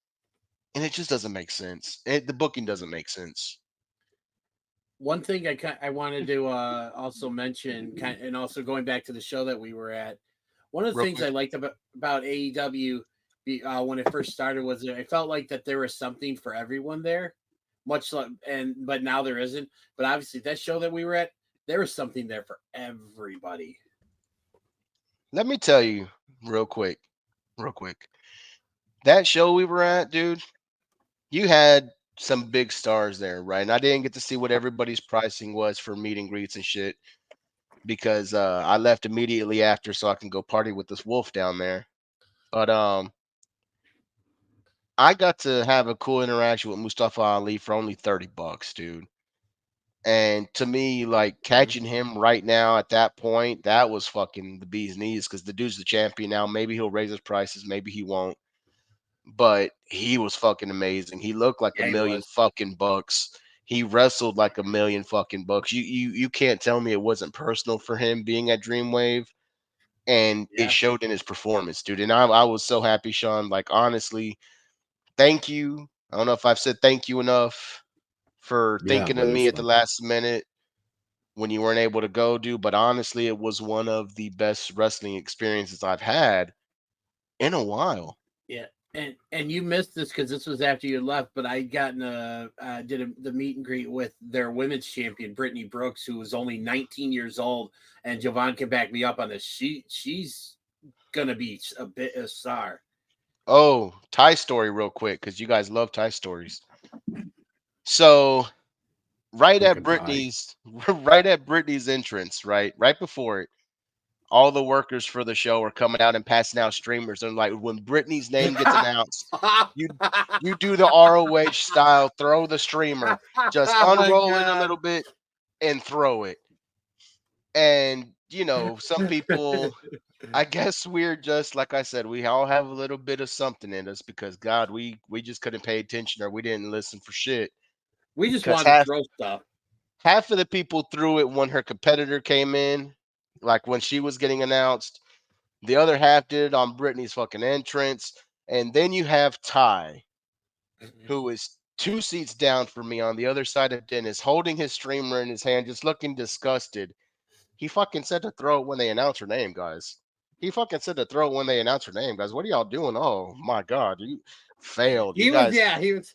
And it just doesn't make sense. The booking doesn't make sense. One thing I wanted to also mention, and also going back to the show that we were at, one of the Real things I quick. liked about AEW when it first started was I felt like that there was something for everyone there, much like but now there isn't. But obviously, that show that we were at, there was something there for everybody. Let me tell you real quick. Real quick. That show we were at, dude, you had some big stars there, right? And I didn't get to see what everybody's pricing was for meet and greets and shit because I left immediately after so I can go party with this wolf down there. But I got to have a cool interaction with Mustafa Ali for only $30, dude. And to me, like catching him right now at that point, that was fucking the bee's knees because the dude's the champion now. Maybe he'll raise his prices, maybe he won't. But he was fucking amazing. He looked like a Yeah, he million was. fucking bucks. He wrestled like a million fucking bucks. You can't tell me it wasn't personal for him being at Dreamwave, and it Yeah, showed in his performance, dude. And I was so happy, Sean. Like honestly, thank you. I don't know if I've said thank you enough for Yeah, thinking but of it's me at the last minute when you weren't able to go, dude. But honestly, it was one of the best wrestling experiences I've had in a while. yeah. And you missed this because this was after you left, but I got in the meet and greet with their women's champion Brittany Brooks, who was only 19 years old, and Javon can back me up on this. She's gonna be a bit a star. Oh, Ty story real quick because you guys love Ty stories. So right at fucking tie. Brittany's right at Brittany's entrance, right before it, all the workers for the show are coming out and passing out streamers. And like when Brittany's name gets announced, you you do the ROH style, throw the streamer, just Oh my unroll it a god! little bit and throw it. And some people, I guess we're just like I said, we all have a little bit of something in us because God, we just couldn't pay attention or we didn't listen for shit. We just Because wanted to throw stuff. half of the people threw it when her competitor came in, like when she was getting announced. The other half did it on Brittany's fucking entrance. And then you have Ty, who is 2 seats down from me on the other side of Dennis, holding his streamer in his hand, just looking disgusted. He fucking said to throw it when they announce her name, guys. He fucking said to throw it when they announce her name, guys. What are y'all doing? Oh my god, you failed. You He was, guys, yeah, he was.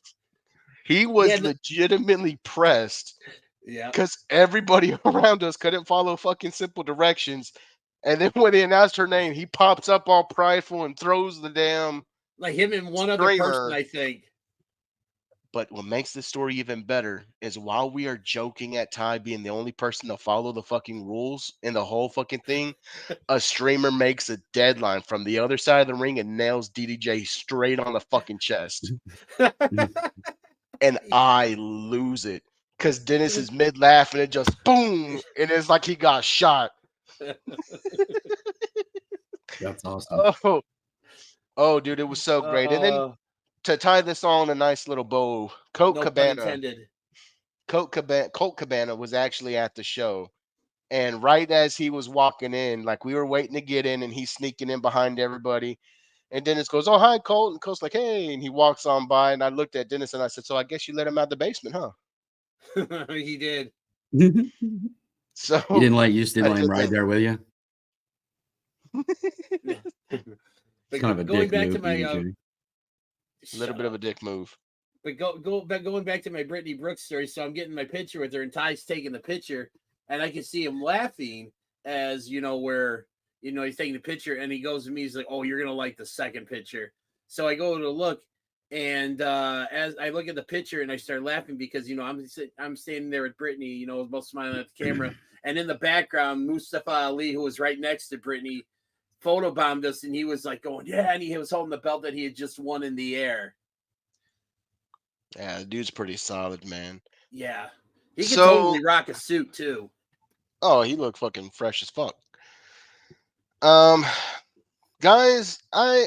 He was Yeah, legitimately pressed yeah. because everybody around us couldn't follow fucking simple directions. And then when they announced her name, he pops up all prideful and throws the damn Like him and one other person, streamer. I think. But what makes this story even better is while we are joking at Ty being the only person to follow the fucking rules in the whole fucking thing, a streamer makes a deadline from the other side of the ring and nails DDJ straight on the fucking chest. And I lose it because Dennis is mid laugh and it just boom, and it's like he got shot. That's awesome. Oh, dude, it was so great. And then to tie this all in a nice little bow, No pun intended. Colt Cabana was actually at the show. And right as he was walking in, like we were waiting to get in, and he's sneaking in behind everybody. And Dennis goes, "Oh, hi, Colt." And Colt's like, "Hey." And he walks on by. And I looked at Dennis and I said, "So I guess you let him out the basement, huh?" He did. You So just didn't let him ride there with you. But Kind of a going dick back to move, my DJ. little bit of a dick move. But going back to my Brittany Brooks story. So I'm getting my picture with her, and Ty's taking the picture, and I can see him laughing as where he's taking the picture, and he goes to me, he's like, "Oh, you're gonna like the second picture." So I go to look, and as I look at the picture, and I start laughing because I'm standing there with Brittany, both smiling at the camera, and in the background, Mustafa Ali, who was right next to Brittany, photobombed us, and he was like going, "Yeah," and he was holding the belt that he had just won in the air. Yeah, the dude's pretty solid, man. Yeah. He could So, totally rock a suit too. oh, he looked fucking fresh as fuck. Um, guys, I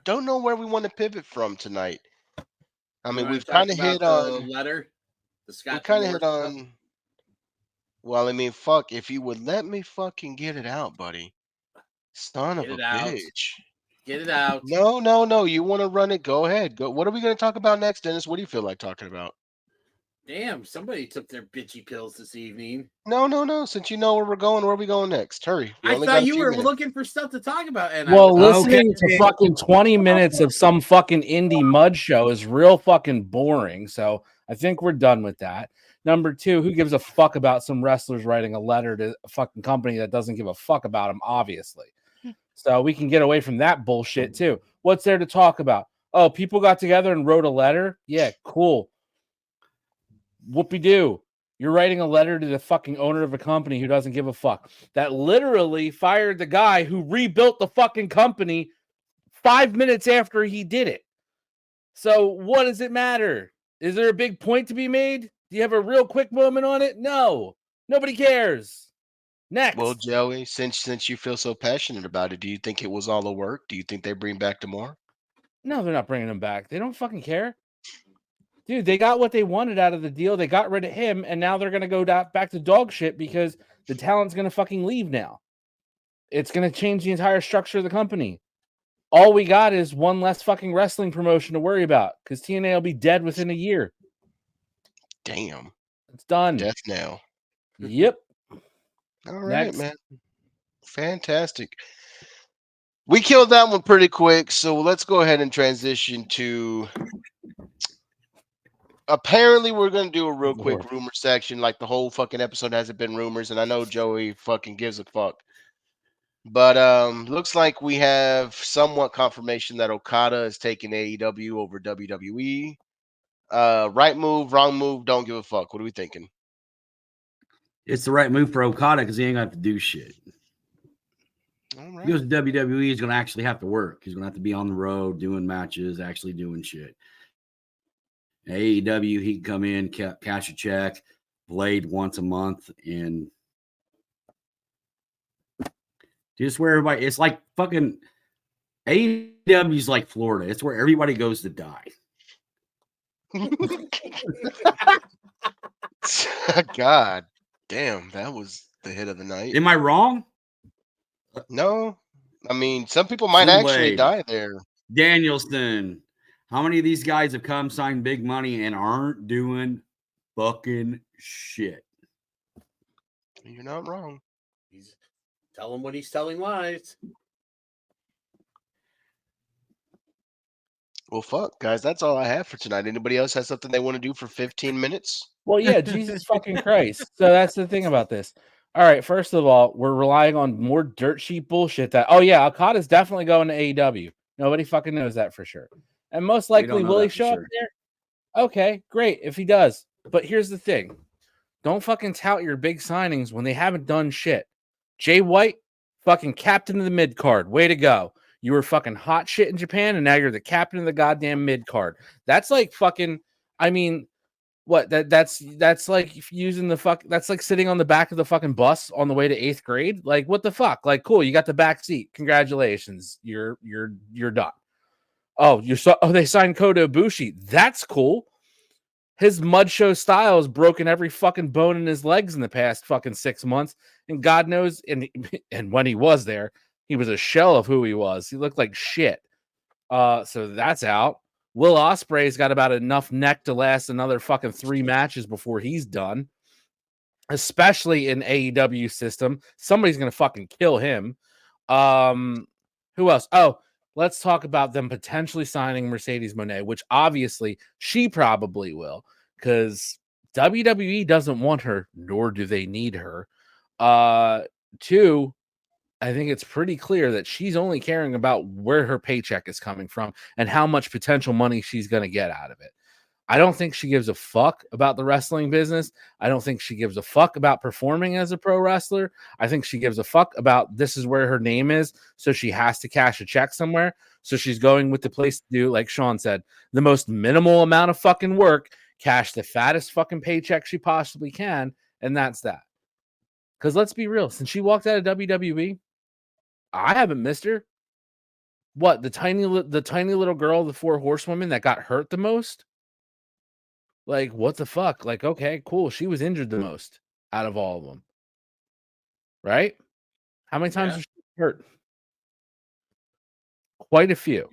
don't know where we want to pivot from tonight. I You mean, want we've to talk kind of about hit the on, letter, the we Scott kind of D'Amore hit stuff? on. Well, I mean, fuck, if you would let me fucking get it out, buddy. Son Get of a it out. bitch. Get it out. No. You want to run it? Go ahead. Go. What are we going to talk about next, Dennis? What do you feel like talking about? Damn, somebody took their bitchy pills this evening. No. Since you know where we're going, where are we going next? Hurry. We I only thought got a you few were minutes. looking for stuff to talk about, and Well, I was listening to fucking 20 minutes of some fucking indie mud show is real fucking boring. So I think we're done with that. Number two, who gives a fuck about some wrestlers writing a letter to a fucking company that doesn't give a fuck about them, obviously. So we can get away from that bullshit too. What's there to talk about? Oh, people got together and wrote a letter? Yeah, cool. Whoopie-doo. You're writing a letter to the fucking owner of a company who doesn't give a fuck. That literally fired the guy who rebuilt the fucking company 5 minutes after he did it. So what does it matter? Is there a big point to be made? Do you have a real quick moment on it? No. Nobody cares. Next. Well, Joey, since you feel so passionate about it, do you think it was all a work? Do you think they bring back D'Amore? No, they're not bringing him back. They don't fucking care. Dude, they got what they wanted out of the deal. They got rid of him, and now they're going to go back to dog shit because the talent's going to fucking leave now. It's going to change the entire structure of the company. All we got is one less fucking wrestling promotion to worry about because TNA will be dead within a year. Damn. It's done. Death nail. Yep. All right, Next. man. Fantastic. We killed that one pretty quick, so let's go ahead and transition to. Apparently, we're gonna do a real quick rumor section. Like the whole fucking episode hasn't been rumors, and I know Joey fucking gives a fuck. But looks like we have somewhat confirmation that Okada is taking AEW over WWE. Right move, wrong move, don't give a fuck. What are we thinking? It's the right move for Okada because he ain't going to have to do shit. All He right. goes to WWE, he's going to actually have to work. He's going to have to be on the road, doing matches, actually doing shit. AEW, he can come in, cash a check, Blade once a month, and just where everybody, it's like fucking AEW's like Florida. It's where everybody goes to die. God damn, that was the hit of the night. Am I wrong? No, I mean, some people might actually Blade, die there. Danielson. How many of these guys have come, signed big money, and aren't doing fucking shit? You're not wrong. He's telling what he's telling lies. Well, fuck, guys, that's all I have for tonight. Anybody else has something they want to do for 15 minutes? Well, yeah, Jesus fucking Christ. So that's the thing about this. All right, first of all, we're relying on more dirt sheet bullshit that, oh yeah, Okada's definitely going to AEW. Nobody fucking knows that for sure. And most We don't likely, know will he that for show up sure. there? Okay, great if he does. But here's the thing. Don't fucking tout your big signings when they haven't done shit. Jay White, fucking captain of the mid card. Way to go. You were fucking hot shit in Japan, and now you're the captain of the goddamn mid card. That's like fucking, I mean, what that's like using the fuck, that's like sitting on the back of the fucking bus on the way to 8th grade. Like, what the fuck? Like, cool, you got the back seat. Congratulations. You're done. Oh, they signed Kota Ibushi. That's cool. His mud show style has broken every fucking bone in his legs in the past fucking 6 months. And God knows, and when he was there, he was a shell of who he was. He looked like shit. So that's out. Will Ospreay's got about enough neck to last another fucking 3 matches before he's done. Especially in AEW system. Somebody's gonna fucking kill him. Who else? Oh, let's talk about them potentially signing Mercedes Moné, which obviously she probably will, because WWE doesn't want her, nor do they need her. Two, I think it's pretty clear that she's only caring about where her paycheck is coming from and how much potential money she's going to get out of it. I don't think she gives a fuck about the wrestling business. I don't think she gives a fuck about performing as a pro wrestler. I think she gives a fuck about this is where her name is, so she has to cash a check somewhere. So she's going with the place to do, like Sean said, the most minimal amount of fucking work, cash the fattest fucking paycheck she possibly can, and that's that. Because let's be real, since she walked out of WWE, I haven't missed her. What, the tiny little girl, the 4 horsewomen that got hurt the most? Like, what the fuck? Like, okay, cool. She was injured the most out of all of them. Right? How many times was she hurt? Quite a few.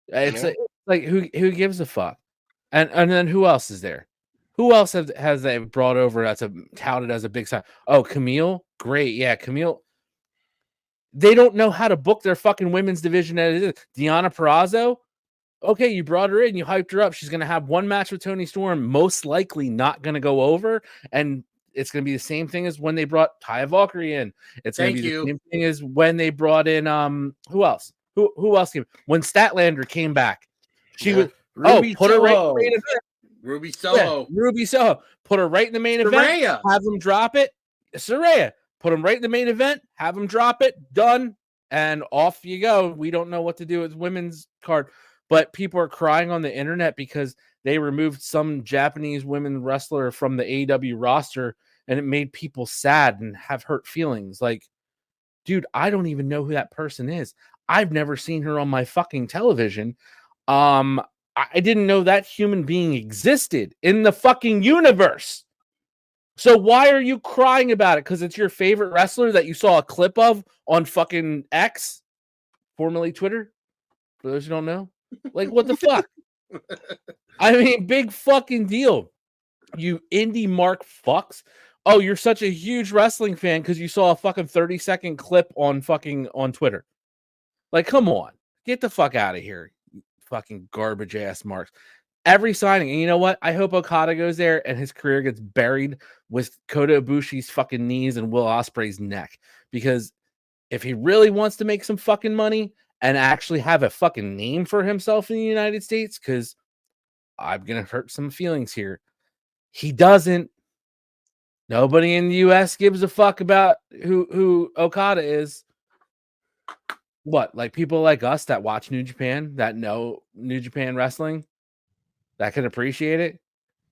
It's like who gives a fuck? And then who else is there? Who else has they brought over that's touted as a big sign? Oh, Camille? Great. Yeah, Camille. They don't know how to book their fucking women's division as it is. Deonna Purrazzo? Okay, you brought her in, you hyped her up. She's going to have one match with Toni Storm, most likely not going to go over. And it's going to be the same thing as when they brought Taya Valkyrie in. It's going to be the same thing as when they brought in, who else? Who else came? When Statlander came back, she was, Ruby put Soho. her right in the main event. Ruby Soho. Yeah, Ruby Soho. Put her right in the main event. Have them drop it. Saraya. Put them right in the main event. Have them drop it. Done. And off you go. We don't know what to do with women's card. But people are crying on the internet because they removed some Japanese women wrestler from the AEW roster, and it made people sad and have hurt feelings. Like, dude, I don't even know who that person is. I've never seen her on my fucking television. I didn't know that human being existed in the fucking universe. So why are you crying about it? Because it's your favorite wrestler that you saw a clip of on fucking X, formerly Twitter, for those who don't know? Like, what the fuck? I mean, big fucking deal. You indie mark fucks. Oh, you're such a huge wrestling fan because you saw a fucking 30-second clip on Twitter. Like, come on. Get the fuck out of here. You fucking garbage ass marks. Every signing, and you know what? I hope Okada goes there and his career gets buried with Kota Ibushi's fucking knees and Will Ospreay's neck. Because if he really wants to make some fucking money and actually have a fucking name for himself in the United States, because I'm going to hurt some feelings here. He doesn't. Nobody in the U.S. gives a fuck about who Okada is. What, like people like us that watch New Japan, that know New Japan wrestling, that can appreciate it?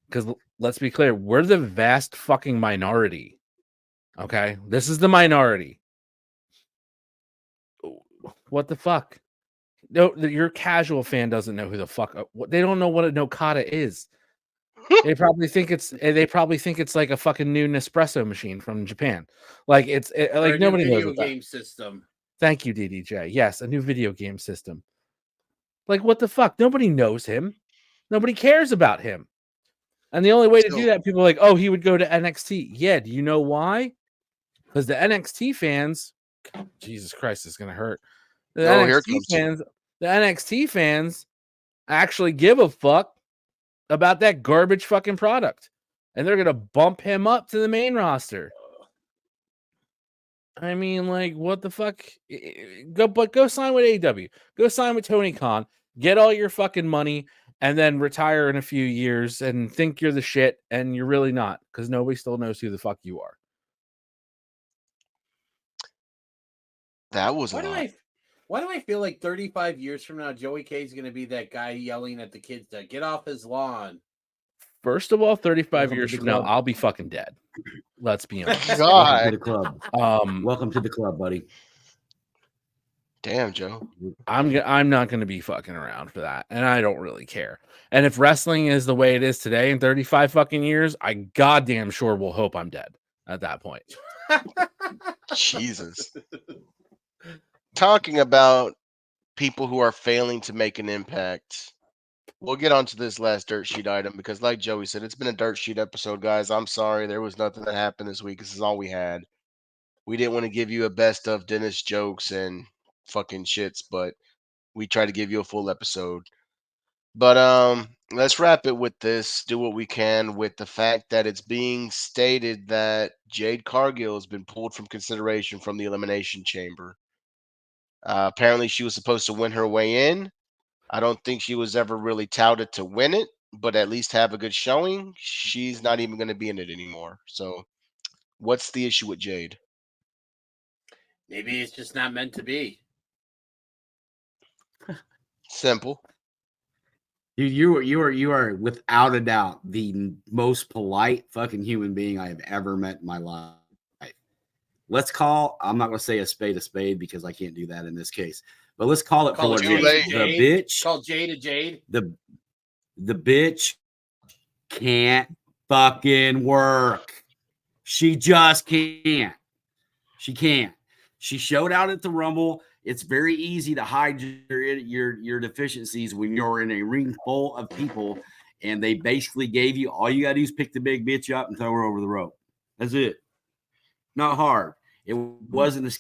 Because let's be clear, we're the vast fucking minority. Okay? This is the minority. What the fuck? No, your casual fan doesn't know who the fuck. They don't know what an Okada is. They probably think it's like a fucking new Nespresso machine from Japan. Like like nobody knows video game system. Thank you, DDJ. Yes, a new video game system. Like, what the fuck? Nobody knows him. Nobody cares about him. And the only way to do that, people are like, oh, he would go to NXT. Yeah, do you know why? Because the NXT fans, Jesus Christ, it's gonna hurt. The NXT fans actually give a fuck about that garbage fucking product. And they're going to bump him up to the main roster. I mean, like, what the fuck? Go sign with AEW. Go sign with Tony Khan. Get all your fucking money and then retire in a few years and think you're the shit, and you're really not, because nobody still knows who the fuck you are. That was Why a do lot. why do I feel like 35 years from now, Joey K is going to be that guy yelling at the kids to get off his lawn? First of all, 35 Welcome years to the from now, club. I'll be fucking dead. Let's be honest. Welcome to God the club. Um, Welcome to the club, buddy. damn, Joe. I'm not going to be fucking around for that, and I don't really care. And if wrestling is the way it is today in 35 fucking years, I goddamn sure will hope I'm dead at that point. Jesus. Talking about people who are failing to make an impact. We'll get onto this last dirt sheet item because, like Joey said, it's been a dirt sheet episode, guys. I'm sorry there was nothing that happened this week. This is all we had. We didn't want to give you a best of Dennis jokes and fucking shits, but we tried to give you a full episode. But let's wrap it with this. Do what we can with the fact that it's being stated that Jade Cargill has been pulled from consideration from the Elimination Chamber. Apparently, she was supposed to win her way in. I don't think she was ever really touted to win it, but at least have a good showing. She's not even going to be in it anymore. So, what's the issue with Jade? Maybe it's just not meant to be. Simple. Dude, you are without a doubt the most polite fucking human being I have ever met in my life. Let's call, I'm not going to say a spade because I can't do that in this case, but let's call it Call for Jade it is. a The Jade. bitch, Call Jade a Jade. the bitch can't fucking work. She just can't. She can't. She showed out at the Rumble. It's very easy to hide your deficiencies when you're in a ring full of people, and they basically gave you all you got to do is pick the big bitch up and throw her over the rope. That's it. Not hard. It wasn't.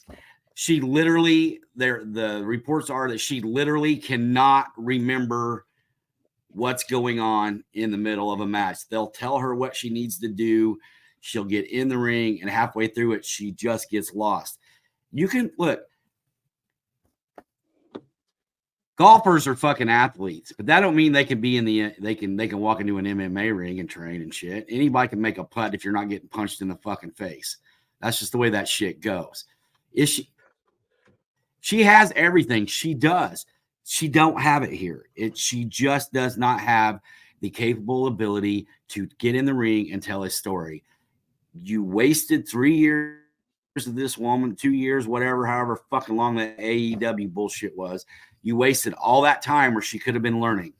She literally. The reports are that she literally cannot remember what's going on in the middle of a match. They'll tell her what she needs to do. She'll get in the ring, and halfway through it, she just gets lost. You can look. Golfers are fucking athletes, but that don't mean they can be in the they can walk into an MMA ring and train and shit. Anybody can make a putt if you're not getting punched in the fucking face. That's just the way that shit goes. Is she has everything. She does. She don't have it here. She just does not have the capable ability to get in the ring and tell a story. You wasted 3 years of this woman, 2 years, whatever, however fucking long that AEW bullshit was. You wasted all that time where she could have been learning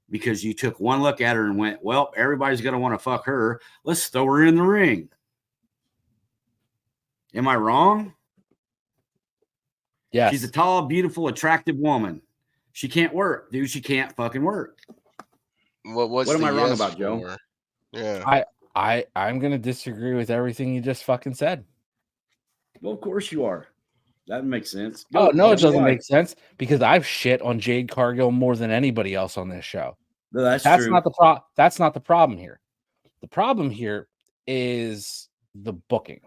because you took one look at her and went, well, everybody's going to want to fuck her. Let's throw her in the ring. Am I wrong? Yes. She's a tall, beautiful, attractive woman. She can't work, dude. She can't fucking work. What am I wrong about, Joe? for? Yeah. I'm going to disagree with everything you just fucking said. Well, of course you are. That makes sense. Oh, no, it doesn't why. make sense because I've shit on Jade Cargill more than anybody else on this show. No, that's That's true. That's not the problem here. The problem here is the booking.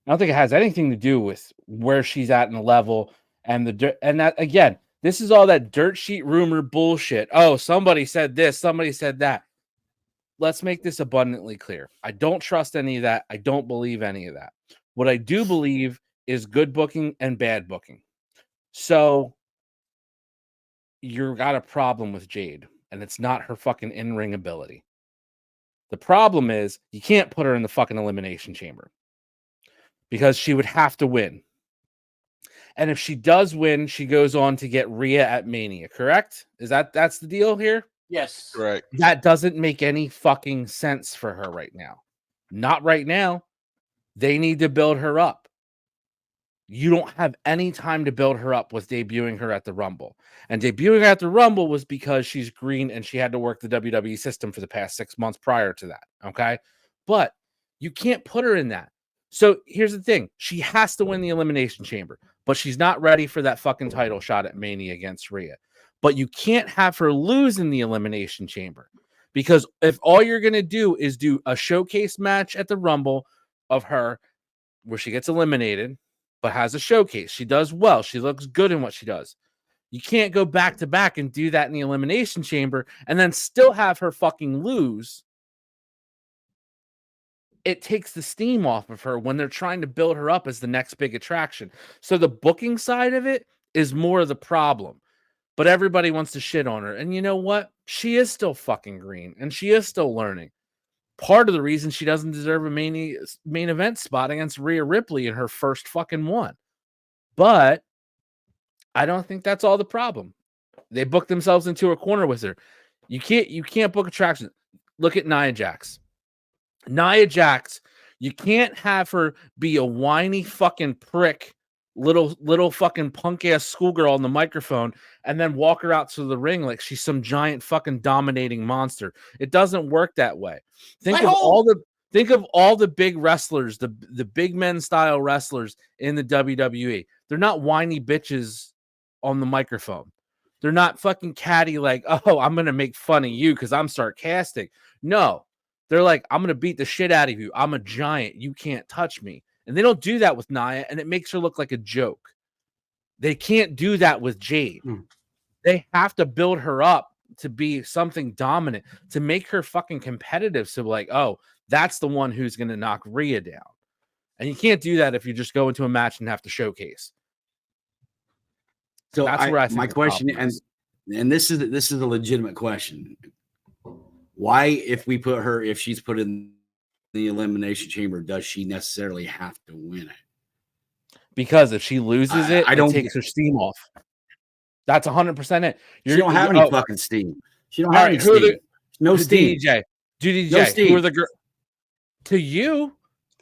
I don't think it has anything to do with where she's at in the level and that again, this is all that dirt sheet rumor bullshit. Oh, somebody said this, somebody said that. Let's make this abundantly clear. I don't trust any of that. I don't believe any of that. What I do believe is good booking and bad booking. So you got a problem with Jade, and it's not her fucking in-ring ability. The problem is you can't put her in the fucking elimination chamber because she would have to win. And if she does win, she goes on to get Rhea at Mania, correct? That's the deal here? Yes. Right. That doesn't make any fucking sense for her right now. Not right now. They need to build her up. You don't have any time to build her up with debuting her at the Rumble. And debuting her at the Rumble was because she's green and she had to work the WWE system for the past 6 months prior to that. Okay. But you can't put her in that. So here's the thing. She has to win the Elimination Chamber, but she's not ready for that fucking title shot at Mania against Rhea. but you can't have her lose in the Elimination Chamber. Because if all you're going to do is do a showcase match at the Rumble of her where she gets eliminated, but has a showcase, she does well, she looks good in what she does. You can't go back to back and do that in the Elimination Chamber and then still have her fucking lose. It takes the steam off of her when they're trying to build her up as the next big attraction. So the booking side of it is more of the problem. But everybody wants to shit on her. And you know what? She is still fucking green and she is still learning. Part of the reason she doesn't deserve a main event spot against Rhea Ripley in her first fucking one. But I don't think that's all the problem. They booked themselves into a corner with her. You can't book attractions. Look at Nia Jax. Nia Jax, you can't have her be a whiny fucking prick, little fucking punk ass schoolgirl on the microphone and then walk her out to the ring like she's some giant fucking dominating monster. It doesn't work that way. Think of all the big wrestlers, the big men style wrestlers in the WWE. They're not whiny bitches on the microphone. They're not fucking catty like, oh, I'm gonna make fun of you because I'm sarcastic. No, they're like, I'm gonna beat the shit out of you. I'm a giant. You can't touch me. And they don't do that with Nia, and it makes her look like a joke. They can't do that with Jade. They have to build her up to be something dominant, to make her fucking competitive. So like, oh, that's the one who's going to knock Rhea down. And you can't do that if you just go into a match and have to showcase. So that's where I think my question, and this is a legitimate question. Why, if she's put in the Elimination Chamber, does she necessarily have to win it? Because if she loses it takes her steam off. That's 100% it. She don't have any fucking steam. She don't have any steam. No steam. DJ. No steam. Who are the girls? To you,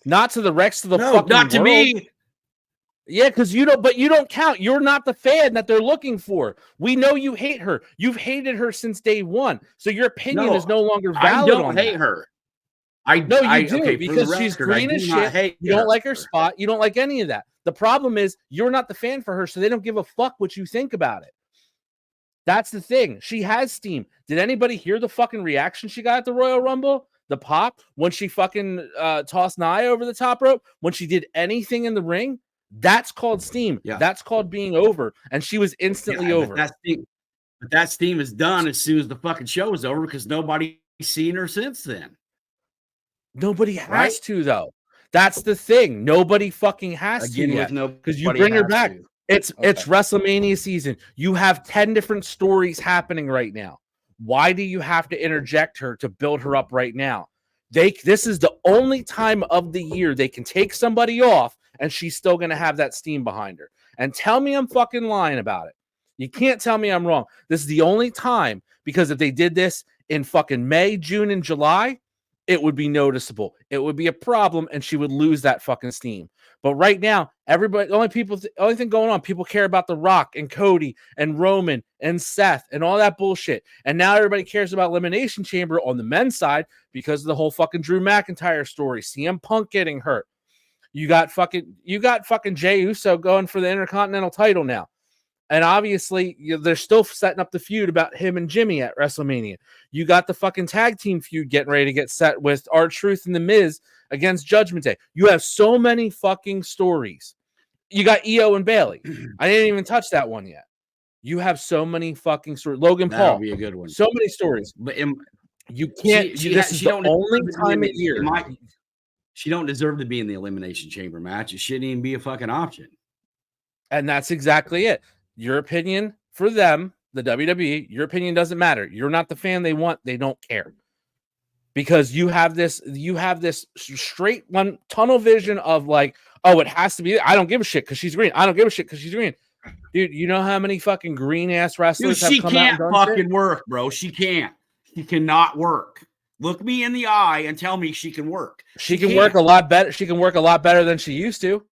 not to the rest of the fucking not to world. me. Yeah, because you don't count. You're not the fan that they're looking for. We know you hate her. You've hated her since day one. So your opinion is no longer valid. I don't hate her. You do, because she's green as shit. You don't like her spot. You don't like any of that. The problem is you're not the fan for her, so they don't give a fuck what you think about it. That's the thing. She has steam. Did anybody hear the fucking reaction she got at the Royal Rumble? The pop when she fucking tossed Nia over the top rope? When she did anything in the ring? That's called steam. Yeah. That's called being over. And she was instantly over. But that steam is done as soon as the fucking show is over because nobody's seen her since then. Nobody has to, though. That's the thing. Nobody fucking has to yet. Because you bring her back. It's WrestleMania season. You have 10 different stories happening right now. Why do you have to interject her to build her up right now? This is the only time of the year they can take somebody off and she's still going to have that steam behind her. And tell me I'm fucking lying about it. You can't tell me I'm wrong. This is the only time, because if they did this in fucking May, June, and July, it would be noticeable. It would be a problem, and she would lose that fucking steam. But right now, everybody, the only thing going on, people care about The Rock and Cody and Roman and Seth and all that bullshit. And now everybody cares about Elimination Chamber on the men's side because of the whole fucking Drew McIntyre story, CM Punk getting hurt. You got fucking Jey Uso going for the Intercontinental title now. And obviously, they're still setting up the feud about him and Jimmy at WrestleMania. You got the fucking tag team feud getting ready to get set with R-Truth and The Miz against Judgment Day. You have so many fucking stories. You got Io and Bayley. I didn't even touch that one yet. You have so many fucking stories. Logan Paul. That'll be a good one. So many stories. But you can't. This is the only time of year. She don't deserve to be in the Elimination Chamber match. It shouldn't even be a fucking option. And that's exactly it. Your opinion for them, the WWE, your opinion doesn't matter. You're not the fan they want. They don't care. Because you have this straight one tunnel vision of like, oh, it has to be. I don't give a shit because she's green. I don't give a shit because she's green. Dude, you know how many fucking green ass wrestlers have come out and done fucking shit? work, bro. She can't. She cannot work. Look me in the eye and tell me she can work. She can work a lot better. She can work a lot better than she used to.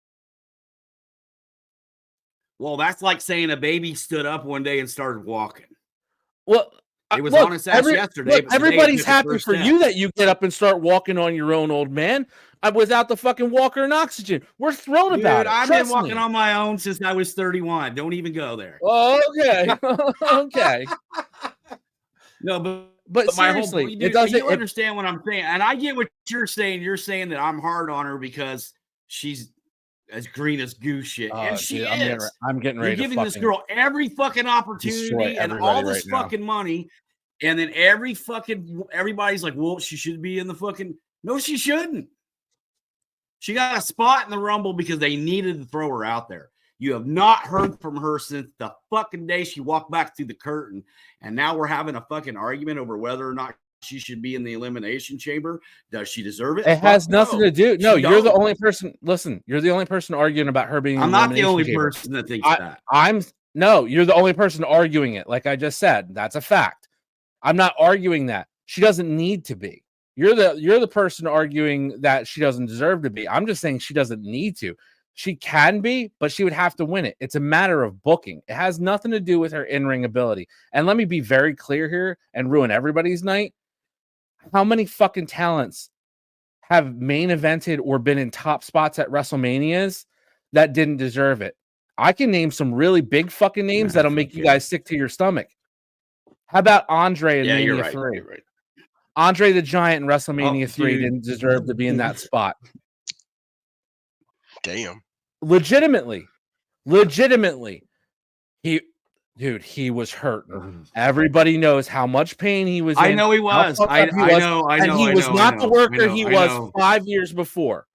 Well, that's like saying a baby stood up one day and started walking. Well, It was Look, on his ass yesterday. Look, but today he everybody's took the happy first for step. you that you get up and start walking on your own, old man. Without the fucking walker and oxygen. We're thrilled about it. I've Trust been walking me. on my own since I was 31. Don't even go there. Okay. Okay. No, But my whole seriously, dude, it doesn't. you understand what I'm saying, and I get what you're saying. You're saying that I'm hard on her because she's as green as goose shit, and she dude, is. I'm getting ready. You're giving this girl every fucking opportunity and all this fucking money, and then everybody's like, "Well, she should be in the fucking." No, she shouldn't. She got a spot in the Rumble because they needed to throw her out there. You have not heard from her since the fucking day she walked back through the curtain. And now we're having a fucking argument over whether or not she should be in the Elimination Chamber. Does she deserve it? It has nothing to do. No, you're the only person. Listen, you're the only person arguing about her being. I'm not the only person that thinks that. No, you're the only person arguing it. Like I just said, that's a fact. I'm not arguing that. She doesn't need to be. You're the person arguing that she doesn't deserve to be. I'm just saying she doesn't need to. She can be, but she would have to win it. It's a matter of booking. It has nothing to do with her in-ring ability. And let me be very clear here and ruin everybody's night. How many fucking talents have main evented or been in top spots at WrestleManias that didn't deserve it? I can name some really big fucking names that'll make you guys sick to your stomach. How about Andre in Mania 3? You're right. Andre the Giant in WrestleMania 3 didn't deserve to be in that spot. Damn. Legitimately, he was hurt. Everybody knows how much pain he was in. I know he was. I know. And he was not the worker he was 5 years before.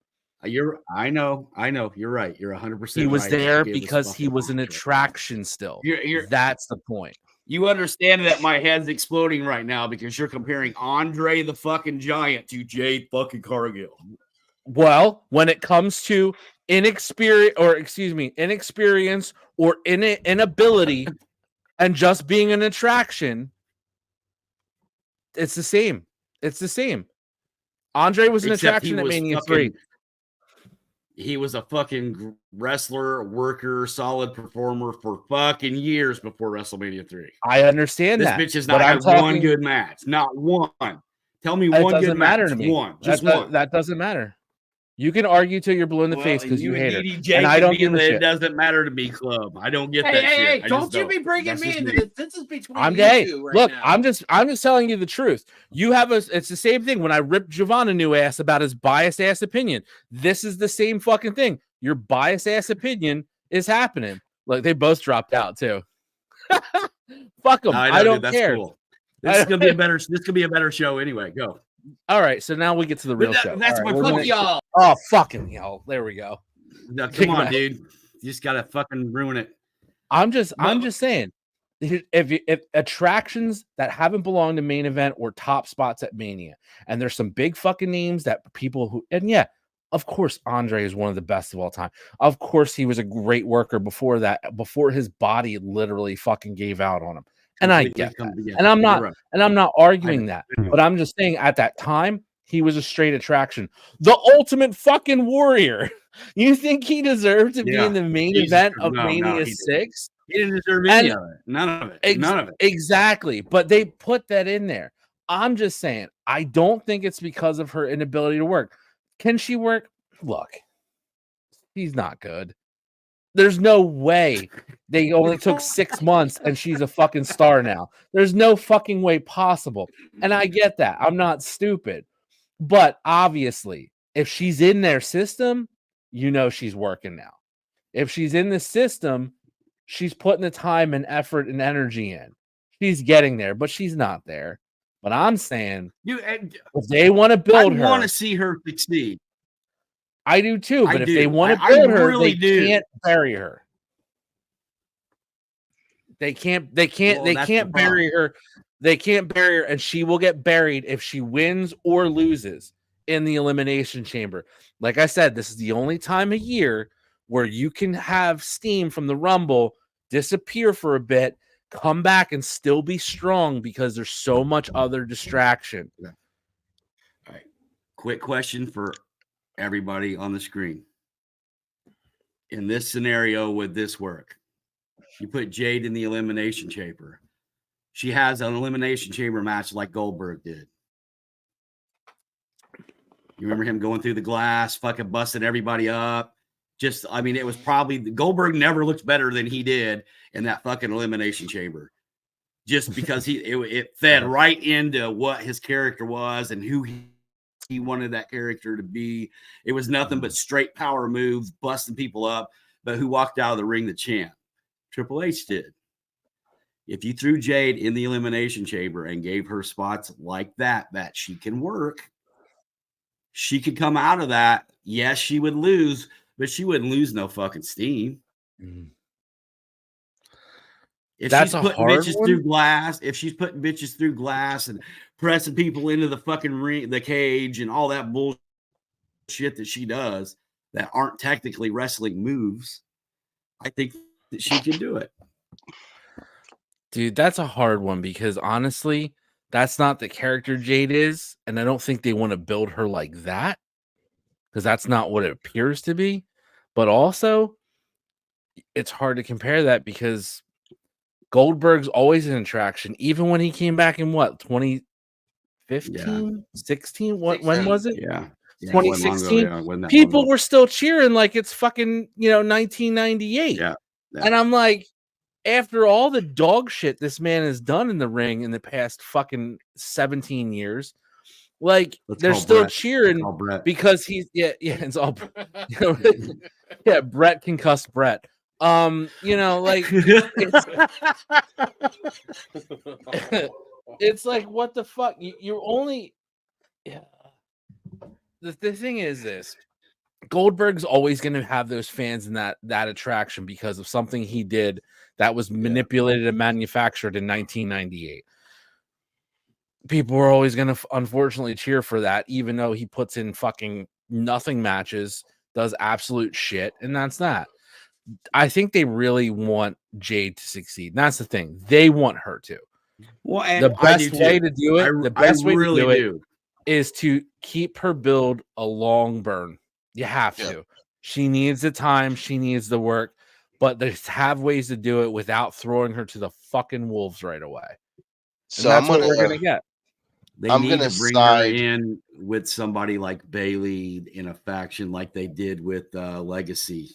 I know. You're right. You're 100%. He was there because he was an attraction still. That's the point. You understand that my head's exploding right now because you're comparing Andre the fucking Giant to Jade fucking Cargill. Well, when it comes to inexperience or inability and just being an attraction, it's the same. Andre was an attraction at Mania 3. He was a fucking wrestler, worker, solid performer for fucking years before WrestleMania 3. I understand that. This bitch has not had one good match. Not one. Tell me one good match. To me. One. Just one. That doesn't matter. You can argue till you're blue in the face because you hate her. And I don't give a shit. It doesn't matter to me, club. I don't get that shit. Hey, don't you be bringing me into this. This is between I'm you gay. two right Look, now. I'm just telling you the truth. It's the same thing when I ripped Giovanna new ass about his biased ass opinion. This is the same fucking thing. Your biased ass opinion is happening. Like they both dropped out too. Fuck them. I don't care. Cool. This is gonna be a better. This could be a better show anyway. Go. All right, so now we get to the real show. That's my Fuck y'all. Oh, fucking y'all. There we go. No, come on, dude. You just gotta fucking ruin it. I'm just saying, if attractions that haven't belonged to main event or top spots at Mania, and there's some big fucking names that people who, and yeah, of course, Andre is one of the best of all time. Of course, he was a great worker before that, before his body literally fucking gave out on him. And I get that. And I'm not arguing that. But I'm just saying at that time, he was a straight attraction. The ultimate fucking warrior. You think he deserved to be in the main event of Mania 6? He didn't deserve any of it. None of it. None of it. Exactly. But they put that in there. I'm just saying, I don't think it's because of her inability to work. Can she work? Look, he's not good. There's no way they only took 6 months and she's a fucking star now. There's no fucking way possible. And I get that. I'm not stupid. But obviously, if she's in their system, you know she's working now. If she's in the system, she's putting the time and effort and energy in. She's getting there, but she's not there. But I'm saying, if they want to build her, I want to see her succeed. I do too, but if they want to build her, they can't bury her. They can't bury her. They can't bury her, and she will get buried if she wins or loses in the Elimination Chamber. Like I said, this is the only time of year where you can have steam from the Rumble disappear for a bit, come back, and still be strong because there's so much other distraction. All right. Quick question for everybody on the screen. In this scenario, would this work? You put Jade in the Elimination Chamber. She has an elimination chamber match like Goldberg did. You remember him going through the glass, fucking busting everybody up. Just, I mean, it was probably Goldberg never looked better than he did in that fucking elimination chamber. Just because it fed right into what his character was and who he wanted that character to be. It was nothing but straight power moves, busting people up. But who walked out of the ring? The champ. Triple H did. If you threw Jade in the elimination chamber and gave her spots like that she can work, she could come out of that. Yes, she would lose, but she wouldn't lose no fucking steam. If That's she's a putting hard bitches one. through glass, if she's putting bitches through glass and pressing people into the fucking ring, the cage, and all that bullshit that she does that aren't technically wrestling moves, I think that she can do it. Dude, that's a hard one because honestly, that's not the character Jade is, and I don't think they want to build her like that because that's not what it appears to be. But also, it's hard to compare that because Goldberg's always an attraction, even when he came back in what 2015, 16? When was it? Yeah. 2016. Yeah, wasn't that People long ago. were still cheering like it's fucking 1998. Yeah. And I'm like, after all the dog shit this man has done in the ring in the past fucking 17 years, like they're still cheering because he's it's all yeah, Brett can cuss Brett. Like it's like what the fuck? You're only the thing is this. Goldberg's always going to have those fans and that attraction because of something he did that was manipulated and manufactured in 1998. People are always going to unfortunately cheer for that, even though he puts in fucking nothing matches, does absolute shit, and that's that. I think they really want Jade to succeed. And that's the thing. They want her to. Well, and the best way to do it, the best way to do it is to keep her build a long burn. You have to. She needs the time. She needs the work. But they have ways to do it without throwing her to the fucking wolves right away. So and that's what we're going to get. They need to bring her in with somebody like Bailey in a faction like they did with Legacy.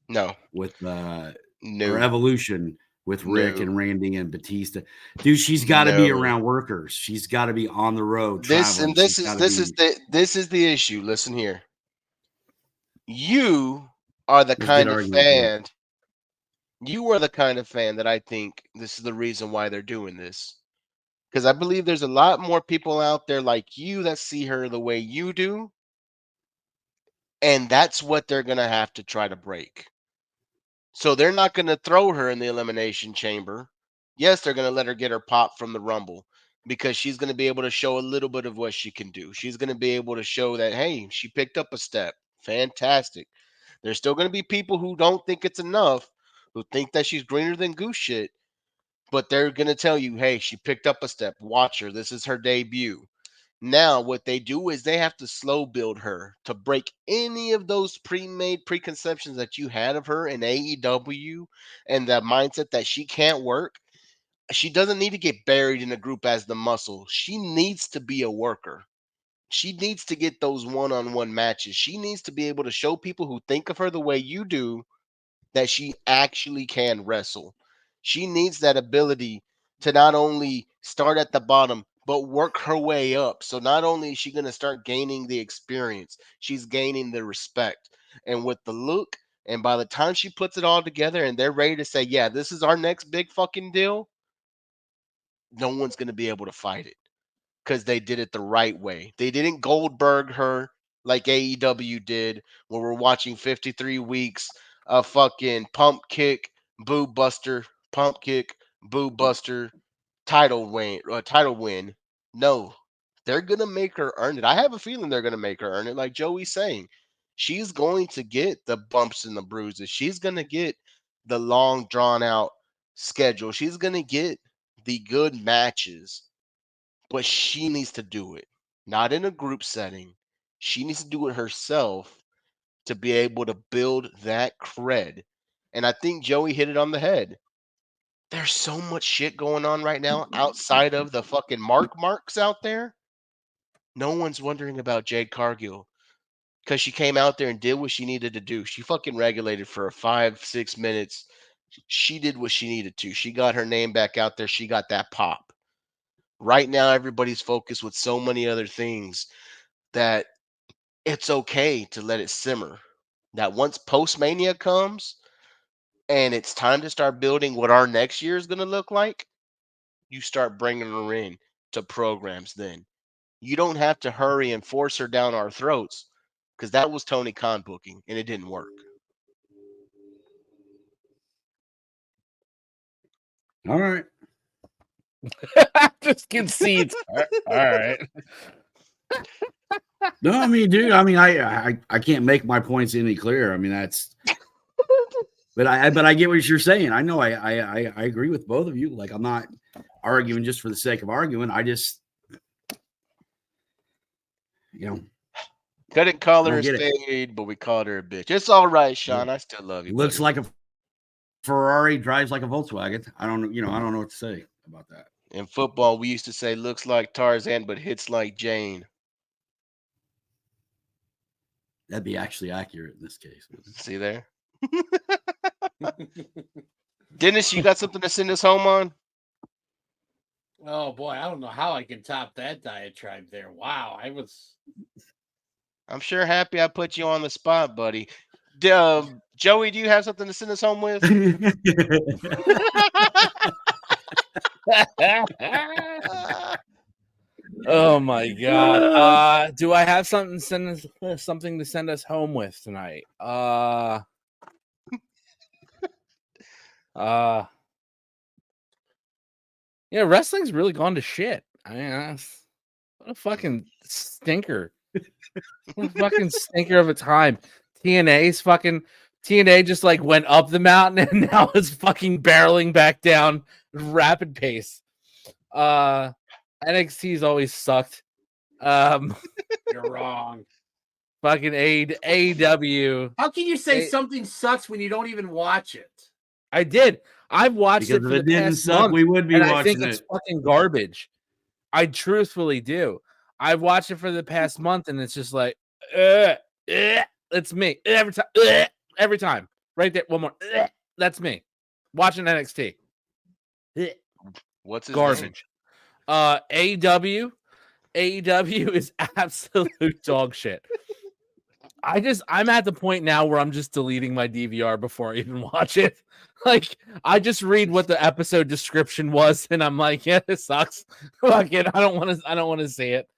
No. With or Evolution with Rick and Randy and Batista. Dude, she's got to be around workers. She's got to be on the road. This is the issue. Listen here. You are the kind of fan. You are the kind of fan that I think this is the reason why they're doing this. Because I believe there's a lot more people out there like you that see her the way you do. And that's what they're going to have to try to break. So they're not going to throw her in the elimination chamber. Yes, they're going to let her get her pop from the Rumble because she's going to be able to show a little bit of what she can do. She's going to be able to show that, hey, she picked up a step. Fantastic. There's still going to be people who don't think it's enough, who think that she's greener than goose shit, but they're going to tell you, hey, she picked up a step. Watch her. This is her debut. Now, what they do is they have to slow build her to break any of those pre-made preconceptions that you had of her in AEW and the mindset that she can't work. She doesn't need to get buried in a group as the muscle. She needs to be a worker. She needs to get those one-on-one matches. She needs to be able to show people who think of her the way you do that she actually can wrestle. She needs that ability to not only start at the bottom, but work her way up. So not only is she going to start gaining the experience, she's gaining the respect. And with the look, and by the time she puts it all together and they're ready to say, yeah, this is our next big fucking deal, no one's going to be able to fight it because they did it the right way. They didn't Goldberg her like AEW did, where we're watching 53 weeks of fucking pump kick, boo buster, pump kick, boo buster, title win. No, they're gonna make her earn it. I have a feeling they're gonna make her earn it. Like Joey's saying, she's going to get the bumps and the bruises. She's gonna get the long drawn out schedule. She's gonna get the good matches, but she needs to do it, not in a group setting. She needs to do it herself to be able to build that cred. And I think Joey hit it on the head. There's so much shit going on right now outside of the fucking marks out there. No one's wondering about Jade Cargill because she came out there and did what she needed to do. She fucking regulated for 5-6 minutes. She did what she needed to. She got her name back out there. She got that pop. Right now, everybody's focused with so many other things that it's okay to let it simmer. That once post-Mania comes and it's time to start building what our next year is going to look like, you start bringing her in to programs then. You don't have to hurry and force her down our throats because that was Tony Khan booking and it didn't work. All right. Just concedes. All right. No, I mean, dude, I mean, I can't make my points any clearer. I mean, that's but I get what you're saying. I know I agree with both of you. Like, I'm not arguing just for the sake of arguing. I just, you know, couldn't call her a get it. spade, but we called her a bitch. It's all right, Sean. I still love you. Looks buddy. like a Ferrari, drives like a Volkswagen. I don't know what to say about that. In football, we used to say looks like Tarzan, but hits like Jane. That'd be actually accurate in this case. See there? Dennis, you got something to send us home on? Oh boy, I don't know how I can top that diatribe there. Wow, I'm sure happy I put you on the spot, buddy. Joey, do you have something to send us home with? Oh my god. Do I have something to send us home with tonight? Yeah, wrestling's really gone to shit. I mean, what a fucking stinker. What a fucking stinker of a time. TNA just like went up the mountain and now it's fucking barreling back down rapid pace. NXT's always sucked. you're wrong. Fucking AEW. How can you say something sucks when you don't even watch it? I did. I've watched Because it for if it the didn't past suck, month, we would be and I watching think it's it. fucking garbage. I truthfully do. I've watched it for the past month, and it's just like, it's me every time. Right there, one more. That's me watching NXT. What's his Garbage. AEW is absolute dog shit. I'm at the point now where I'm just deleting my DVR before I even watch it. Like, I just read what the episode description was, and I'm like, yeah, this sucks. Fuck it. I don't want to see it.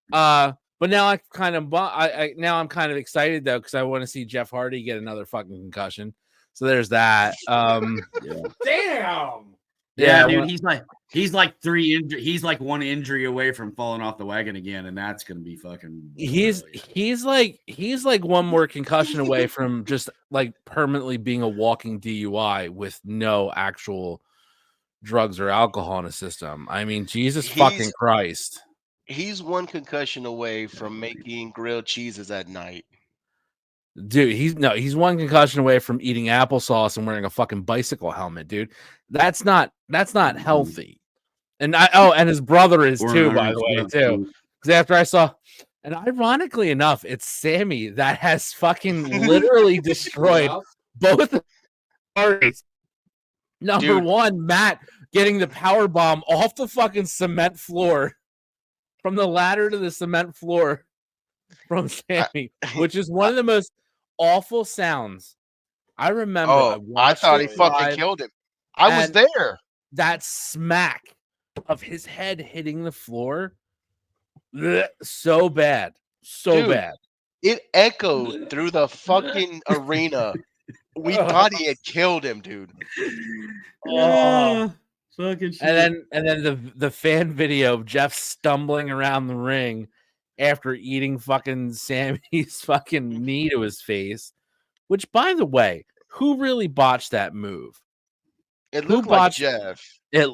But now I'm kind of excited though, because I want to see Jeff Hardy get another fucking concussion. So there's that. Damn. Yeah, dude, he's like one injury away from falling off the wagon again, and that's gonna be fucking. He's like one more concussion away from just like permanently being a walking DUI with no actual drugs or alcohol in his system. I mean, Jesus fucking Christ. He's one concussion away from making grilled cheeses at night. Dude, he's one concussion away from eating applesauce and wearing a fucking bicycle helmet, dude. That's not healthy. And and his brother is too, by the way, too. Because after I saw, and ironically enough, it's Sammy that has fucking literally destroyed both parties. Number one, Matt getting the power bomb off the fucking cement floor, from the ladder to the cement floor from Sammy, which is one of the most awful sounds. I remember. I thought he fucking killed him. I was there. That smack of his head hitting the floor, so bad, bad. It echoed through the fucking arena. We thought he had killed him, dude. Fucking shit. And then the fan video of Jeff stumbling around the ring after eating fucking Sammy's fucking knee to his face, which, by the way, who really botched that move? It looked like Jeff. It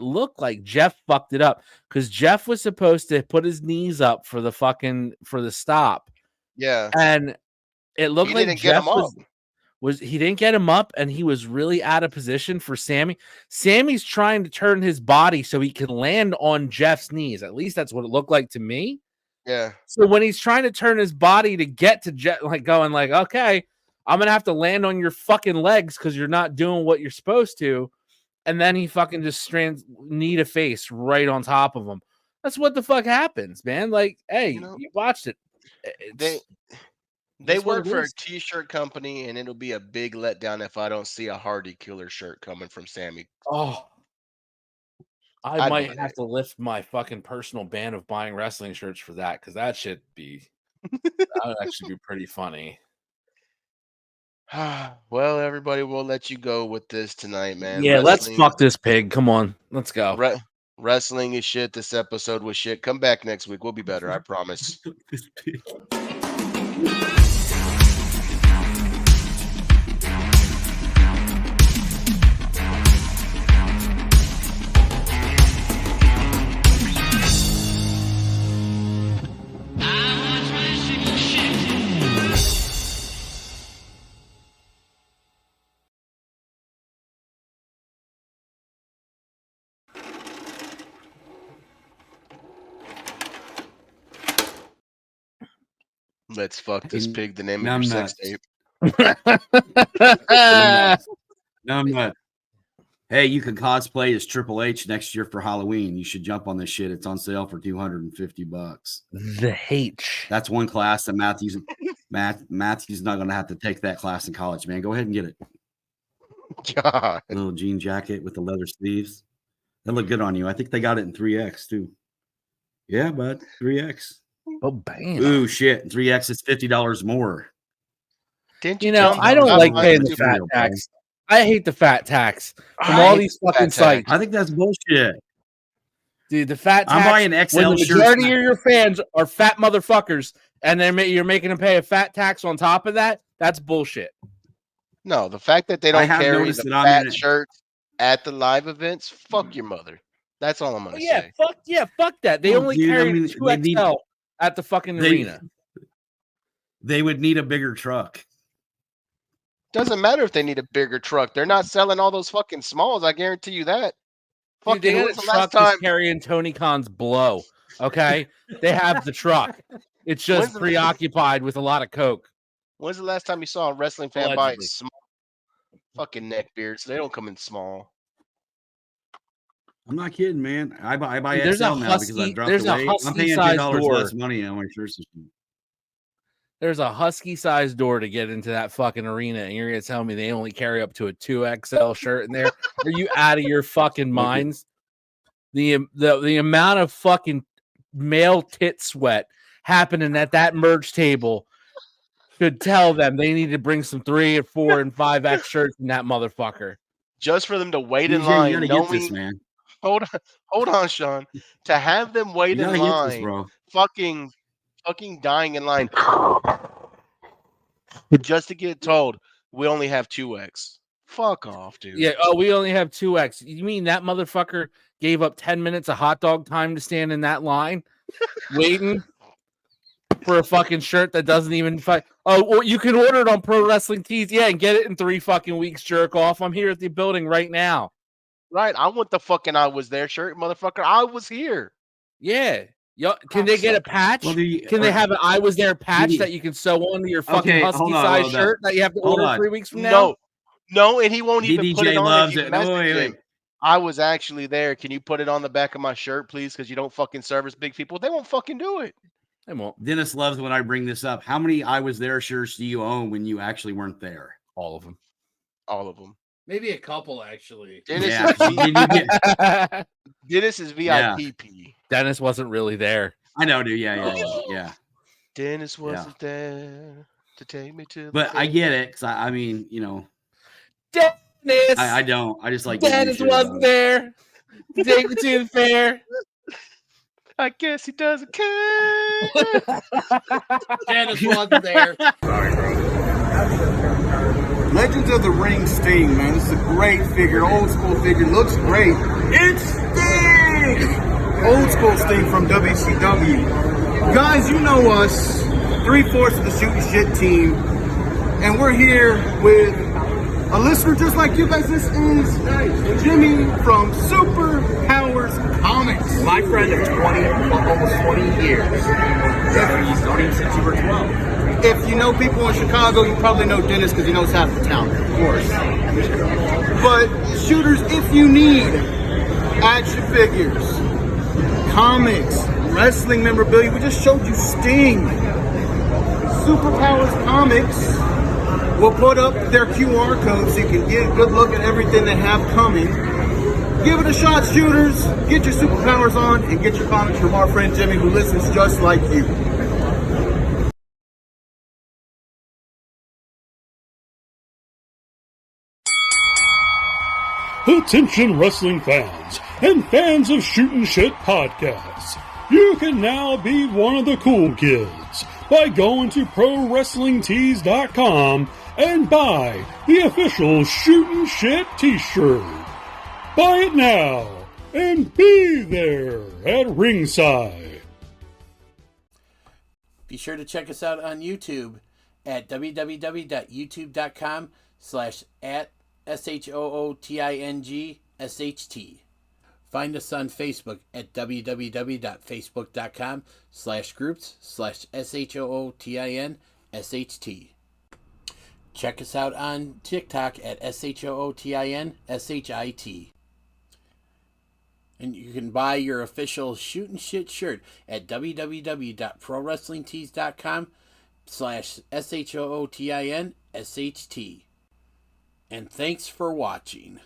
looked like Jeff fucked it up, because Jeff was supposed to put his knees up for the stop. Yeah. And it looked like Jeff was he didn't get him up, and he was really out of position for Sammy. Sammy's trying to turn his body so he can land on Jeff's knees. At least that's what it looked like to me. Yeah. So when he's trying to turn his body to get to Jeff, like going like, okay, I'm gonna have to land on your fucking legs because you're not doing what you're supposed to. And then he fucking just strands knee to face right on top of him. That's what the fuck happens, man. Like, hey, you watched it. They work for a t-shirt company, and it'll be a big letdown if I don't see a Hardy Killer shirt coming from Sammy. Oh, I might have to lift my fucking personal ban of buying wrestling shirts for that, because that should be that would actually be pretty funny. Well, everybody, we'll let you go with this tonight, man. Yeah, let's fuck this pig. Come on, let's go. Wrestling is shit. This episode was shit. Come back next week. We'll be better. I promise. This pig. Let's fuck this pig. The name of your sex tape. No, I'm not. Hey, you can cosplay as Triple H next year for Halloween. You should jump on this shit. It's on sale for $250. The H. That's one class that Matthew's not going to have to take that class in college, man. Go ahead and get it. God. A little jean jacket with the leather sleeves. That look good on you. I think they got it in 3X too. Yeah, bud. 3X. Oh, bam. Ooh, shit. 3X is $50 more. Didn't you know, I don't like paying the fat tax. I hate the fat tax from all these fucking sites. I think that's bullshit. Dude, the fat tax. I'm buying XL when the shirts. majority of your fans are fat motherfuckers, and then you're making them pay a fat tax on top of that. That's bullshit. No, the fact that they don't carry the fat shirts at the live events, fuck your mother. That's all I'm gonna say. Fuck that. They only carry 2XL at the fucking arena. They would need a bigger truck. Doesn't matter if they need a bigger truck. They're not selling all those fucking smalls. I guarantee you that. Dude, they got a truck that's carrying Tony Khan's blow. Okay, they have the truck. It's just preoccupied with a lot of coke. When's the last time you saw a wrestling fan buy small fucking neck beards? They don't come in small. I'm not kidding, man. I buy Dude, XL now because I dropped the weight. I'm paying $10 less money on my shirts. There's a husky-sized door to get into that fucking arena, and you're gonna tell me they only carry up to a 2XL shirt in there? Are you out of your fucking minds? The amount of fucking male tit sweat happening at that merch table should tell them they need to bring some 3 or 4 and 5X shirts in that motherfucker. Just for them to wait in line, you gotta get this, man. Hold on, Sean. To have them wait in line, bro. fucking dying in line, just to get told we only have 2X. Fuck off, dude. Yeah. Oh, we only have 2X. You mean that motherfucker gave up 10 minutes of hot dog time to stand in that line, waiting for a fucking shirt that doesn't even fight? Oh, well, you can order it on Pro Wrestling Tees, yeah, and get it in 3 fucking weeks. Jerk off. I'm here at the building right now. Right. I want the fucking I was there shirt, motherfucker. I was here. Yeah. Yo, can they get a patch? Well, can they have an I was there patch that you can sew onto your fucking husky size shirt that you have to order 3 weeks from now? No, and he won't even put it on. Loves it. No, wait. I was actually there. Can you put it on the back of my shirt, please? Because you don't fucking service big people. They won't fucking do it. They won't. Dennis loves when I bring this up. How many I was there shirts do you own when you actually weren't there? All of them. All of them. Maybe a couple, actually. Dennis is VIP. Yeah. Dennis wasn't really there. I know, dude. Yeah. Dennis wasn't there to take me to. But I get it, because I mean, you know. Dennis. I don't. I just like. Dennis wasn't there to take me to the fair. I guess he doesn't care. Dennis wasn't there. Sorry, bro. Legends of the Ring Sting, man. This is a great figure, old school figure. Looks great. It's Sting! Old school Sting from WCW. Guys, you know us. 3/4 of the Shootin' Shit team. and we're here with a listener just like you guys. This is Jimmy from Super Powers Comics. My friend of 20, almost 20 years. He's known him since you were 12. If you know people in Chicago, you probably know Dennis because he knows half the town, of course. But shooters, if you need action figures, comics, wrestling memorabilia, we just showed you Sting. Superpowers Comics will put up their QR code so you can get a good look at everything they have coming. Give it a shot, shooters. Get your superpowers on and get your comics from our friend Jimmy, who listens just like you. Attention wrestling fans and fans of Shootin' Shit podcasts. You can now be one of the cool kids by going to ProWrestlingTees.com and buy the official Shootin' Shit t-shirt. Buy it now and be there at ringside. Be sure to check us out on YouTube at www.youtube.com/@SHOOTINGSHT. Find us on Facebook at www.facebook.com/groups/SHOOTINSHT. Check us out on TikTok at SHOOTINSHIT. And you can buy your official Shootin' Shit shirt at www.ProWrestlingTees.com/SHOOTINSHT. And thanks for watching.